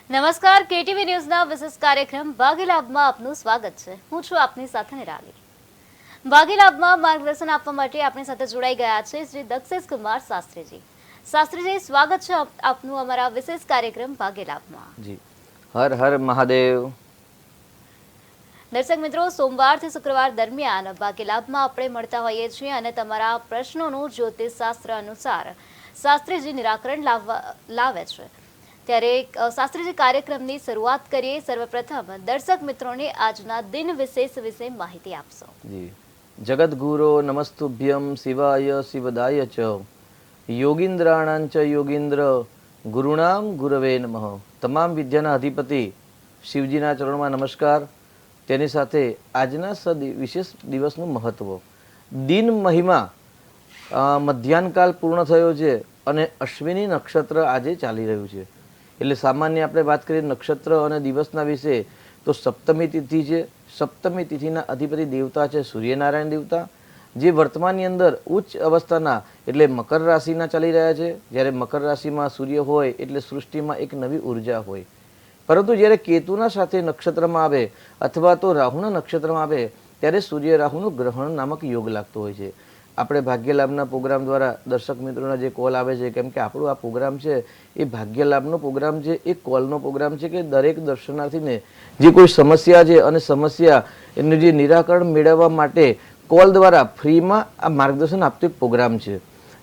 નમસ્કાર, કેટીવી ન્યૂઝના વિશેષ કાર્યક્રમ ભાગ્યલાભમાં આપનું સ્વાગત છે. હું છું આપની સાથે નિરાલી. ભાગ્યલાભમાં માર્ગદર્શન આપવા માટે આપણી સાથે જોડાઈ ગયા છે શ્રી દક્ષેશ કુમાર શાસ્ત્રીજી. શાસ્ત્રીજી, સ્વાગત છે આપનું અમારા વિશેષ કાર્યક્રમ ભાગ્યલાભમાં. જી, હર હર મહાદેવ. દર્શક મિત્રો, સોમવારથી શુક્રવાર દરમિયાન ભાગ્યલાભમાં આપણે મળતા હોઈએ છીએ અને તમારા પ્રશ્નોનું જ્યોતિષ શાસ્ત્ર અનુસાર શાસ્ત્રીજી નિરાકરણ લાવે છે. ત્યારે શાસ્ત્રીજી કાર્યક્રમની શરૂઆત કરીએ. સર્વપ્રથમ દર્શક મિત્રોને આજના દિન વિશેષ વિશે માહિતી આપશો. જી, જગદગુરો નમસ્તુભ્યમ શિવાય શિવદાય ચ યોગીન્દ્રાણાં ચ યોગીન્દ્ર ગુરુણામ ગુરવે નમઃ. તમામ વિદ્યાના અધિપતિ શિવજીના ચરણોમાં નમસ્કાર. તેની સાથે આજના વિશેષ દિવસનું મહત્વ. દિન મહિમા મધ્યાહનકાલ પૂર્ણ થયો છે અને અશ્વિની નક્ષત્ર આજે ચાલી રહ્યું છે. એટલે સામાન્ય આપણે વાત કરીએ નક્ષત્ર અને દિવસના વિશે તો સપ્તમી તિથિ છે. સપ્તમી તિથિના અધિપતિ દેવતા છે સૂર્યનારાયણ દેવતા, જે વર્તમાનની અંદર ઉચ્ચ અવસ્થાના એટલે મકર રાશિના ચાલી રહ્યા છે. જ્યારે મકર રાશિમાં સૂર્ય હોય એટલે સૃષ્ટિમાં એક નવી ઉર્જા હોય. પરંતુ જ્યારે કેતુના સાથે નક્ષત્રમાં આવે અથવા તો રાહુના નક્ષત્રમાં આવે ત્યારે સૂર્ય રાહુનું ગ્રહણ નામક યોગ લાગતો હોય છે. આપણે ભાગ્યલાભના પ્રોગ્રામ દ્વારા દર્શક મિત્રોના જે કોલ આવે છે, કેમ કે આપણું આ પ્રોગ્રામ છે એ ભાગ્યલાભનો પ્રોગ્રામ છે, એ કોલનો પ્રોગ્રામ છે કે દરેક દર્શનાર્થીને જે કોઈ સમસ્યા છે અને સમસ્યા એનું જે નિરાકરણ મેળવવા માટે કોલ દ્વારા ફ્રીમાં આ માર્ગદર્શન આપતો એક પ્રોગ્રામ છે.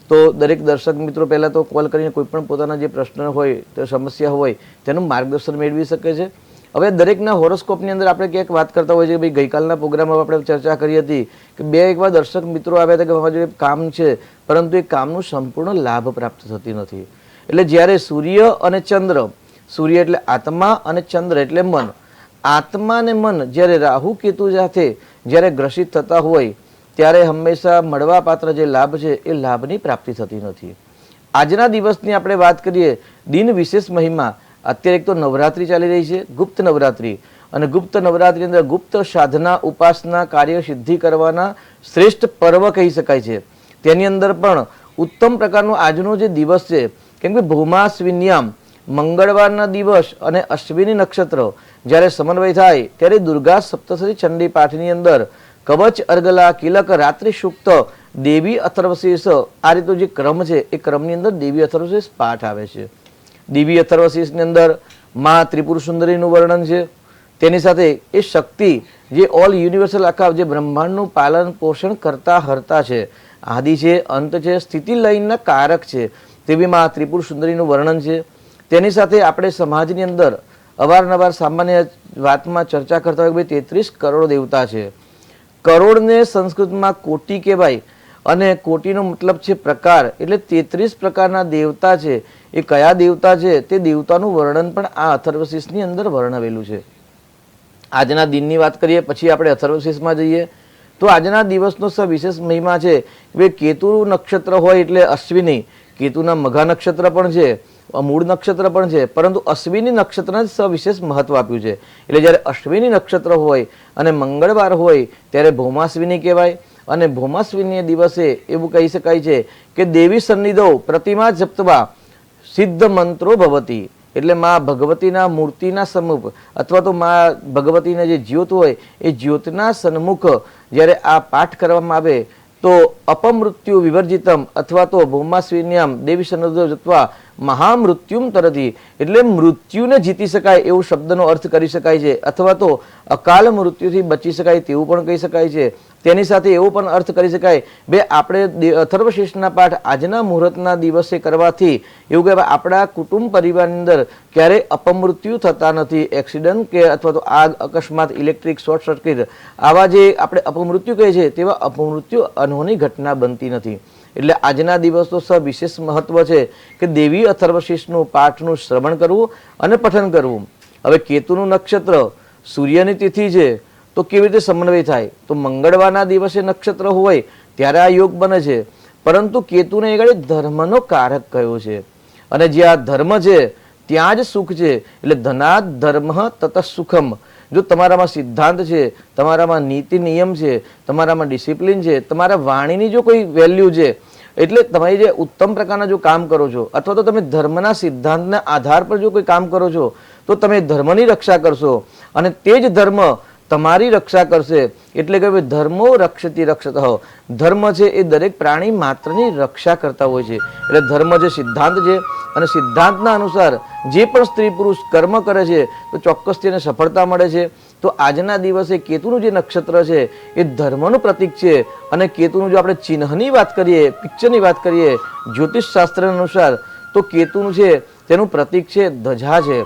તો દરેક દર્શક મિત્રો પહેલાં તો કોલ કરીને કોઈ પણ પોતાના જે પ્રશ્ન હોય તો સમસ્યા હોય તેનું માર્ગદર્શન મેળવી શકે છે. હવે દરેકના હોરોસ્કોપની અંદર આપણે ક્યાંક વાત કરતા હોય છે કે ભાઈ ગઈકાલના પ્રોગ્રામમાં આપણે ચર્ચા કરી હતી કે એકવાર દર્શક મિત્રો આવ્યા હતા કે અમારા જોડે કામ છે પરંતુ એ કામનું સંપૂર્ણ લાભ પ્રાપ્ત થતી નથી. એટલે જ્યારે સૂર્ય અને ચંદ્ર, સૂર્ય એટલે આત્મા અને ચંદ્ર એટલે મન, આત્મા અને મન જ્યારે રાહુ કેતુ સાથે જ્યારે ગ્રસિત થતા હોય ત્યારે હંમેશા મળવાપાત્ર જે લાભ છે એ લાભની પ્રાપ્તિ થતી નથી. આજના દિવસની આપણે વાત કરીએ દિન વિશેષ મહિમા. અત્યારે એક તો નવરાત્રી ચાલી રહી છે, ગુપ્ત નવરાત્રી, અને ગુપ્ત નવરાત્રી અંદર ગુપ્ત સાધના ઉપાસના કાર્ય સિદ્ધિ કરવાના શ્રેષ્ઠ પર્વ કહી શકાય છે. તેની અંદર પણ ઉત્તમ પ્રકારનો આજનો જે દિવસ છે, કેમ કે ભૌમાશ્વિન્યામ મંગળવારના દિવસ અને અશ્વિની નક્ષત્ર જ્યારે સમન્વય થાય ત્યારે દુર્ગા સપ્તશતી ચંડી પાઠની અંદર કવચ, અર્ગલા, કિલક, રાત્રિ સૂક્ત, દેવી અથર્વશીર્ષ, આ રીતનો જે ક્રમ છે એ ક્રમની અંદર દેવી અથર્વશીર્ષ પાઠ આવે છે. દેવી અથર્વશીર્ષની અંદર મા ત્રિપુર સુંદરીનું વર્ણન છે. તેની સાથે એ શક્તિ જે ઓલ યુનિવર્સલ આખા જે બ્રહ્માંડનું પાલન પોષણ કરતા હરતા છે, આદિ છે, અંત છે, સ્થિતિ લયના કારક છે, તેવી મા ત્રિપુર સુંદરીનું વર્ણન છે. તેની સાથે આપણે સમાજની અંદર અવારનવાર સામાન્ય વાતમાં ચર્ચા કરતા હોય કે ભાઈ 33 કરોડ દેવતા છે. કરોડને સંસ્કૃતમાં કોટી કહેવાય અને કોટીનો મતલબ છે પ્રકાર. એટલે 33 પ્રકારના દેવતા છે. એ કયા દેવતા છે તે દેવતાનું વર્ણન પણ આ અથર્વશીર્ષની અંદર વર્ણવેલું છે. આજના દિનની વાત કરીએ પછી આપણે અથર્વશીર્ષમાં જઈએ તો આજના દિવસનો વિશેષ મહિમા છે કે કેતુ નક્ષત્ર હોય એટલે અશ્વિની, કેતુના મઘા નક્ષત્ર પણ છે, મૂળ નક્ષત્ર પણ છે, પરંતુ અશ્વિની નક્ષત્રને સવિશેષ મહત્વ આપ્યું છે. એટલે જ્યારે અશ્વિની નક્ષત્ર હોય અને મંગળવાર હોય ત્યારે ભૌમાશ્વિની કહેવાય. અને ભૌમાશ્વિની દિવસે એવું કહી શકાય છે કે દેવી સન્નિધો પ્રતિમા જપ્તવા સિદ્ધ મંત્રો ભવતી. એટલે મા ભગવતીના મૂર્તિના સન્મુખ અથવા તો મા ભગવતીના જે જ્યોત હોય એ જ્યોતના સન્મુખ જ્યારે આ પાઠ કરવામાં આવે તો અપમૃત્યુ વિવર્જિતમ અથવા તો ભૌમાશ્વિન્યામ દેવી સન્નિધો જત્વા મહામૃત્યુમ તરતી. એટલે મૃત્યુને જીતી શકાય એવું શબ્દનો અર્થ કરી શકાય છે, અથવા તો અકાલ મૃત્યુથી બચી શકાય તેવું પણ કહી શકાય છે. તેની સાથે એવો પણ અર્થ કરી શકાય બે આપણે અથર્વશીર્ષના પાઠ આજના મુહૂર્તના દિવસે કરવાથી એવું કહેવાય આપણા કુટુંબ પરિવારની અંદર ક્યારેય અપમૃત્યુ થતા નથી. એક્સિડન્ટ કે અથવા તો આગ, અકસ્માત, ઇલેક્ટ્રિક શોર્ટ સર્કિટ આવા જે આપણે અપમૃત્યુ કહે છે તેવા અપમૃત્યુ અનહોની ઘટના બનતી નથી. એટલે આજના દિવસનો વિશેષ મહત્વ છે કે દેવી અથર્વશીર્ષનું પાઠનું શ્રવણ કરવું અને પઠન કરવું. હવે કેતુનું નક્ષત્ર સૂર્યની તિથિ છે તો કેવી રીતે સમન્વય થાય? તો મંગળવારના દિવસે નક્ષત્ર હોય ત્યારે આ યોગ બને છે. પરંતુ કેતુને એ ધર્મનો કારક કયો છે અને જે આ ધર્મ છે ત્યાં જ સુખ છે. એટલે ધનાદ ધર્મ તત સુખમ. જો તમારામાં સિદ્ધાંત છે, તમારામાં નીતિ નિયમ છે, તમારામાં ડિસિપ્લિન છે, તમારા વાણીની જો કોઈ વેલ્યુ છે એટલે તમે જે ઉત્તમ પ્રકારના જો કામ કરો છો અથવા તો તમે ધર્મના સિદ્ધાંતના આધાર પર જો કોઈ કામ કરો છો તો તમે ધર્મની રક્ષા કરશો અને તે જ ધર્મ તમારી રક્ષા કરશે. એટલે કે ધર્મો રક્ષતી રક્ષત. ધર્મ છે એ દરેક પ્રાણી માત્રની રક્ષા કરતા હોય છે. એટલે ધર્મ જે સિદ્ધાંત છે અને સિદ્ધાંતના અનુસાર જે પણ સ્ત્રી પુરુષ કર્મ કરે છે તો ચોક્કસ તેને સફળતા મળે છે. તો આજના દિવસે કેતુનું જે નક્ષત્ર છે એ ધર્મનું પ્રતીક છે. અને કેતુનું જો આપણે ચિહ્નની વાત કરીએ, પિક્ચરની વાત કરીએ જ્યોતિષ શાસ્ત્ર અનુસાર, તો કેતુનું છે તેનું પ્રતીક છે ધજા છે.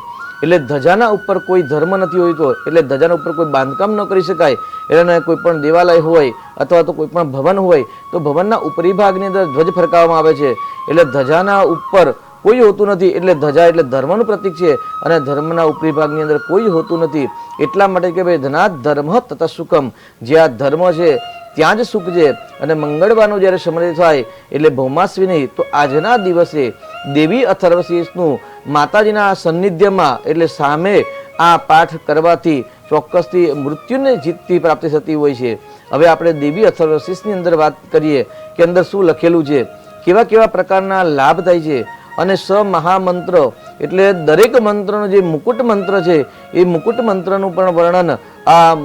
એટલે ધજાના ઉપર કોઈ ધર્મ નથી હોતો, એટલે ધજાના ઉપર કોઈ બાંધકામ ન કરી શકાય. એટલે કોઈ પણ દેવાલય હોય અથવા તો કોઈ પણ ભવન હોય તો ભવનના ઉપરી ભાગની અંદર ધ્વજ ફરકાવવામાં આવે છે. એટલે ધજાના ઉપર કોઈ હોતું નથી. એટલે ધજા એટલે ધર્મનું પ્રતીક છે અને ધર્મના ઉપરી ભાગની અંદર કોઈ હોતું નથી. એટલા માટે કે ભાઈ ધનાત ધર્મ તથા સુખમ, જ્યાં ધર્મ છે ત્યાં જ સુખ છે. અને મંગળવારનો જ્યારે સમય થાય એટલે ભૌમાશ્વિની, તો આજના દિવસે દેવી અથર્વશીર્ષનું માતાજીના સાનિધ્યમાં એટલે સામે આ પાઠ કરવાથી ચોક્કસથી મૃત્યુને જીતની પ્રાપ્તિ થતી હોય છે. હવે આપણે દેવી અથર્વશીર્ષની અંદર વાત કરીએ કે અંદર શું લખેલું છે, કેવા કેવા પ્રકારના લાભ થાય છે. અને સ મહામંત્ર એટલે દરેક મંત્રનો જે મુકુટ મંત્ર છે એ મુકુટ મંત્રનું પણ વર્ણન આ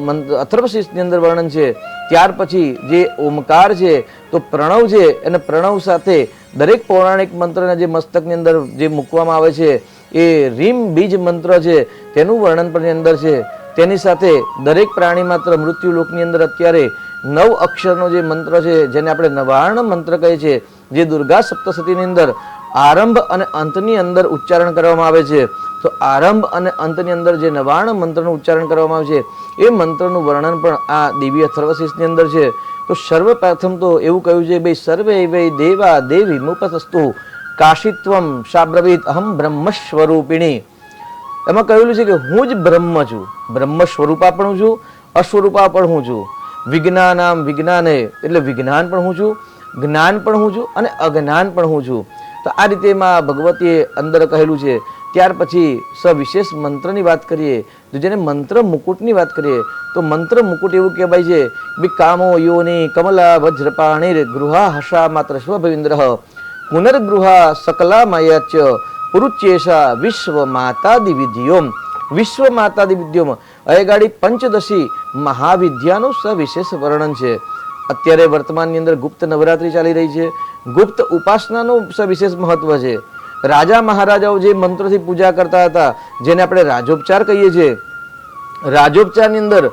અથર્વશીર્ષની અંદર વર્ણન છે. ત્યાર પછી જે ઓમકાર છે તો પ્રણવ છે, અને પ્રણવ સાથે દરેક પૌરાણિક મંત્રના જે મસ્તકની અંદર જે મૂકવામાં આવે છે એ રીમ બીજ મંત્ર છે તેનું વર્ણન પણ અંદર છે. તેની સાથે દરેક પ્રાણી માત્ર મૃત્યુ લોકની અંદર અત્યારે 9 અક્ષરનો જે મંત્ર છે જેને આપણે નવાર્ણ મંત્ર કહીએ છીએ, જે દુર્ગા સપ્તશતીની અંદર આરંભ અને અંતની અંદર ઉચ્ચારણ કરવામાં આવે છે. તો આરંભ અને અંતની અંદર જે નવાર્ણ મંત્રનું ઉચ્ચારણ કરવામાં આવે છે એ મંત્રનું વર્ણન પણ આ દેવી અથર્વશીર્ષની અંદર છે. તો સર્વપ્રથમ તો એવું કહ્યું છે ભાઈ સર્વે વૈ દેવા દેવી મુપતસ્તુ કાશીત્વમ શાબ્રવીત અહમ બ્રહ્મ સ્વરૂપિણી. એમાં કહેલું છે કે હું જ બ્રહ્મ છું, બ્રહ્મ સ્વરૂપા પણ છું, અસ્વરૂપા પણ હું છું. વિજ્ઞાનામ વિજ્ઞાને એટલે વિજ્ઞાન પણ હું છું, જ્ઞાન પણ હું છું અને અજ્ઞાન પણ હું છું. તો આ રીતે માં ભગવતીએ અંદર કહેલું છે. ત્યાર પછી સવિશેષ મંત્રની વાત કરીએ તો જેને મંત્ર મુકુટની વાત કરીએ તો મંત્ર મુકુટ એવું કહેવાય છે કે કામો યોની કમલા વજ્રપાણીર ગૃહા હસા માત્ર સ્વભવિન્દ્ર પુનર્ગૃહા સકલા માયાચ પુરુચેશા વિશ્વ માતાદિ વિદ્યોમ. વિશ્વ માતાદિ વિદ્યોમ અયગાડી પંચદશી મહાવિદ્યાનું સવિશેષ વર્ણન છે. અત્યારે વર્તમાનની અંદર ગુપ્ત નવરાત્રી ચાલી રહી છે. ગુપ્ત ઉપાસનાનું સવિશેષ મહત્વ છે. રાજા મહારાજાઓ જે મંત્રોથી પૂજા કરતા હતા જેને આપણે રાજોપચાર કહીએ છીએ, રાજોપચારની અંદર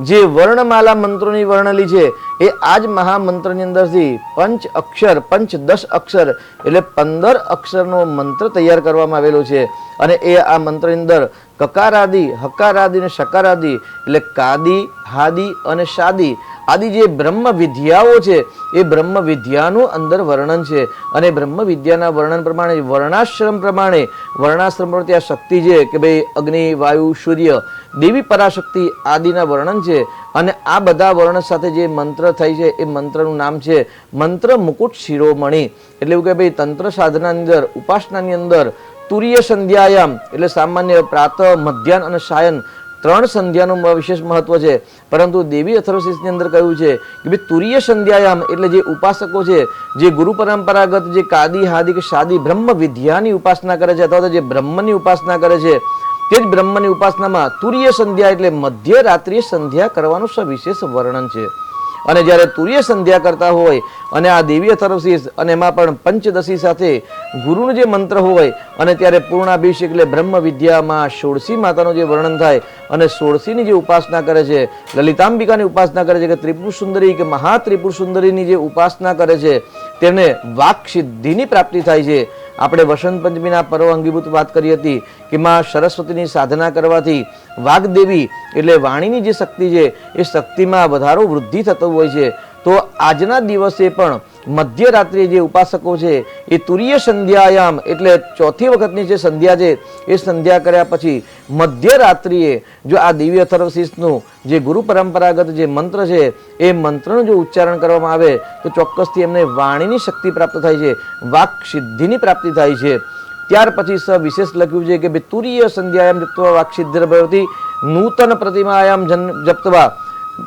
જે વર્ણમાલા મંત્રોની વર્ણલી છે એ આજ મહામંત્રની અંદરથી 5 અક્ષર 10 અક્ષર એટલે 15 અક્ષરનો મંત્ર તૈયાર કરવામાં આવેલો છે. અને એ આ મંત્રની અંદર કકારાદિ, હકારાદિ અને શકારાદિ એટલે કાદી, હાદી અને શાદી આદિ જે બ્રહ્મ વિદ્યાઓ છે એ બ્રહ્મ વિદ્યાનું અંદર વર્ણન છે. અને બ્રહ્મ વિદ્યાના વર્ણન પ્રમાણે વર્ણાશ્રમ પ્રમાણે વર્ણાશ્રમ પર ત્યાં શક્તિ છે કે ભાઈ અગ્નિ, વાયુ, સૂર્ય, દેવી પરાશક્તિ આદિના વર્ણન છે. અને આ બધા વર્ણન સાથે જે મંત્ર થાય છે એ મંત્રનું નામ છે મંત્ર મુકુટ શિરોમણી. એટલે એવું કે ભાઈ તંત્ર સાધનાની અંદર, ઉપાસનાની અંદર તુરીય સંધ્યાયામ એટલે સામાન્ય પ્રાતઃ, મધ્યાહન અને સાયન 3 સંધ્યાનું વિશેષ મહત્વ છે. પરંતુ દેવી અથર્વશીર્ષની અંદર કહ્યું છે કે ભાઈ તુરીય સંધ્યાયામ એટલે જે ઉપાસકો છે જે ગુરુ પરંપરાગત જે કાદી, હાદી કે શાદી બ્રહ્મ વિદ્યાની ઉપાસના કરે છે અથવા તો જે બ્રહ્મની ઉપાસના કરે છે તે જ બ્રહ્મની ઉપાસનામાં તુરીય સંધ્યા એટલે મધ્ય રાત્રિ સંધ્યા કરવાનું સવિશેષ વર્ણન છે. અને જ્યારે તુરીય સંધ્યા કરતા હોય અને આ દેવી અથર્વશીર્ષ અને એમાં પણ પંચદશી સાથે ગુરુનો જે મંત્ર હોય અને ત્યારે પૂર્ણાભિષેક એટલે બ્રહ્મ વિદ્યામાં ષોડશી માતાનું જે વર્ણન થાય અને ષોડશીની જે ઉપાસના કરે છે, લલિતાંબિકાની ઉપાસના કરે છે કે ત્રિપુર સુંદરી કે મહાત્રિપુર સુંદરીની જે ઉપાસના કરે છે તેને વાક સિદ્ધિની પ્રાપ્તિ થાય છે. આપણે વસંત પંચમીના પર્વ અંગીભૂત વાત કરી હતી કે માં સરસ્વતીની સાધના કરવાથી વાગ્દેવી એટલે વાણીની જે શક્તિ છે એ શક્તિમાં વધારો વૃદ્ધિ થતો હોય છે. તો આજના દિવસે પણ મધ્યરાત્રિએ જે ઉપાસકો છે એ તુરીય સંધ્યાયામ એટલે ચોથી વખતની જે સંધ્યા છે એ સંધ્યા કર્યા પછી મધ્યરાત્રિએ જો આ દેવી અથર્વશીર્ષનું જે ગુરુ પરંપરાગત જે મંત્ર છે એ મંત્રનું જો ઉચ્ચારણ કરવામાં આવે તો ચોક્કસથી એમને વાણીની શક્તિ પ્રાપ્ત થાય છે, વાક સિદ્ધિની પ્રાપ્તિ થાય છે. ત્યાર પછી વિશેષ લખ્યું છે કે તુરીય સંધ્યાયામ જપ્તવા વાક સિદ્ધિર્ભવતી નૂતન પ્રતિમાયામ જપ્તવા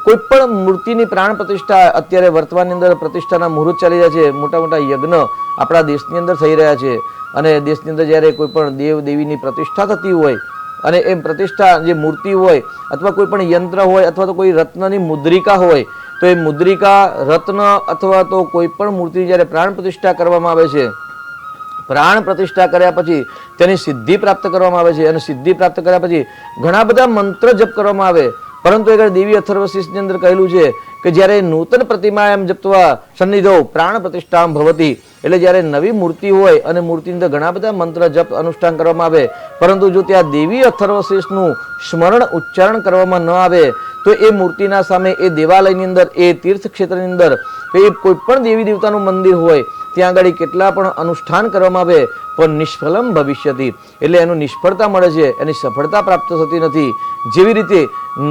કોઈ પણ મૂર્તિની પ્રાણ પ્રતિષ્ઠા અત્યારે વર્તમાનની અંદર પ્રતિષ્ઠાના મુહૂર્ત ચાલી રહ્યા છે, મોટા મોટા યજ્ઞ આપણા દેશની અંદર થઈ રહ્યા છે, અને દેશની અંદર જ્યારે કોઈ પણ દેવ દેવીની પ્રતિષ્ઠા થતી હોય અને એ પ્રતિષ્ઠા જે મૂર્તિ હોય અથવા કોઈ પણ યંત્ર હોય અથવા તો કોઈ રત્નની મુદ્રિકા હોય, તો એ મુદ્રિકા રત્ન અથવા તો કોઈ પણ મૂર્તિ જ્યારે પ્રાણ પ્રતિષ્ઠા કરવામાં આવે છે, પ્રાણ પ્રતિષ્ઠા કર્યા પછી તેની સિદ્ધિ પ્રાપ્ત કરવામાં આવે છે, અને સિદ્ધિ પ્રાપ્ત કર્યા પછી ઘણા બધા મંત્ર જપ કરવામાં આવે. પરંતુ એક દેવી અથર્વશીર્ષની અંદર કહેલું છે કે જ્યારે નૂતન પ્રતિમા એમ જપવા સન્નિધો પ્રાણ પ્રતિષ્ઠા ભવતી, એટલે જ્યારે નવી મૂર્તિ હોય અને મૂર્તિની અંદર ઘણા બધા મંત્ર જપ અનુષ્ઠાન કરવામાં આવે, પરંતુ જો ત્યાં દેવી અથર્વશીર્ષનું સ્મરણ ઉચ્ચારણ કરવામાં ન આવે તો એ મૂર્તિના સામે એ દેવાલયની અંદર એ તીર્થ ક્ષેત્રની અંદર એ કોઈ પણ દેવી દેવતાનું મંદિર હોય ત્યાં આગળ કેટલા પણ અનુષ્ઠાન કરવામાં આવે પણ નિષ્ફલમ ભવિષ્યતિ, એટલે એનું નિષ્ફળતા મળે છે, એની સફળતા પ્રાપ્ત થતી નથી. જેવી રીતે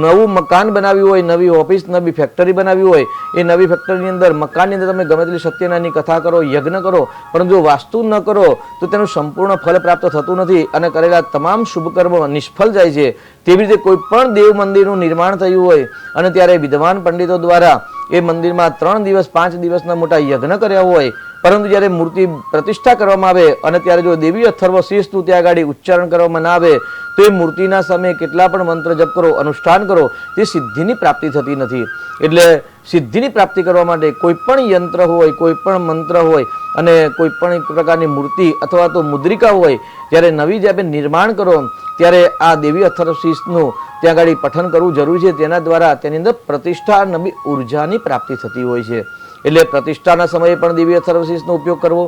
નવું મકાન બનાવ્યું હોય, નવી ઓફિસ, નવી ફેક્ટરી બનાવી હોય, એ નવી ફેક્ટરીની અંદર મકાનની અંદર તમે ગમે તેટલી સત્યનારાયણની કથા કરો, યજ્ઞ કરો, પરંતુ જો વાસ્તુ ન કરો તો તેનું સંપૂર્ણ ફળ પ્રાપ્ત થતું નથી અને કરેલા તમામ શુભ કર્મ નિષ્ફળ જાય છે. તેવી રીતે કોઈ પણ દેવ મંદિરનું નિર્માણ થયું હોય અને ત્યારે વિદ્વાન પંડિતો દ્વારા એ મંદિરમાં 3 દિવસ 5 દિવસના મોટા યજ્ઞ કર્યા હોય, પરંતુ જ્યારે મૂર્તિ પ્રતિષ્ઠા કરવામાં આવે અને ત્યારે જો દેવી અથર્વશીર્ષનું ત્યાં આગળ ઉચ્ચારણ કરવામાં ના આવે તો એ મૂર્તિના સામે કેટલા પણ મંત્ર જપ કરો, અનુષ્ઠાન કરો, તે સિદ્ધિની પ્રાપ્તિ થતી નથી. એટલે સિદ્ધિની પ્રાપ્તિ કરવા માટે કોઈ પણ યંત્ર હોય, કોઈ પણ મંત્ર હોય અને કોઈ પણ એક પ્રકારની મૂર્તિ અથવા તો મુદ્રિકા હોય, ત્યારે નવી જ્યારે નિર્માણ કરો ત્યારે આ દેવી અથર્વશીર્ષનું ત્યાં આગળ પઠન કરવું જરૂરી છે. તેના દ્વારા તેની અંદર પ્રતિષ્ઠા નવી ઉર્જાની પ્રાપ્તિ થતી હોય છે. એટલે પ્રતિષ્ઠાના સમયે પણ દેવી અથર્વશીર્ષનો ઉપયોગ કરવો.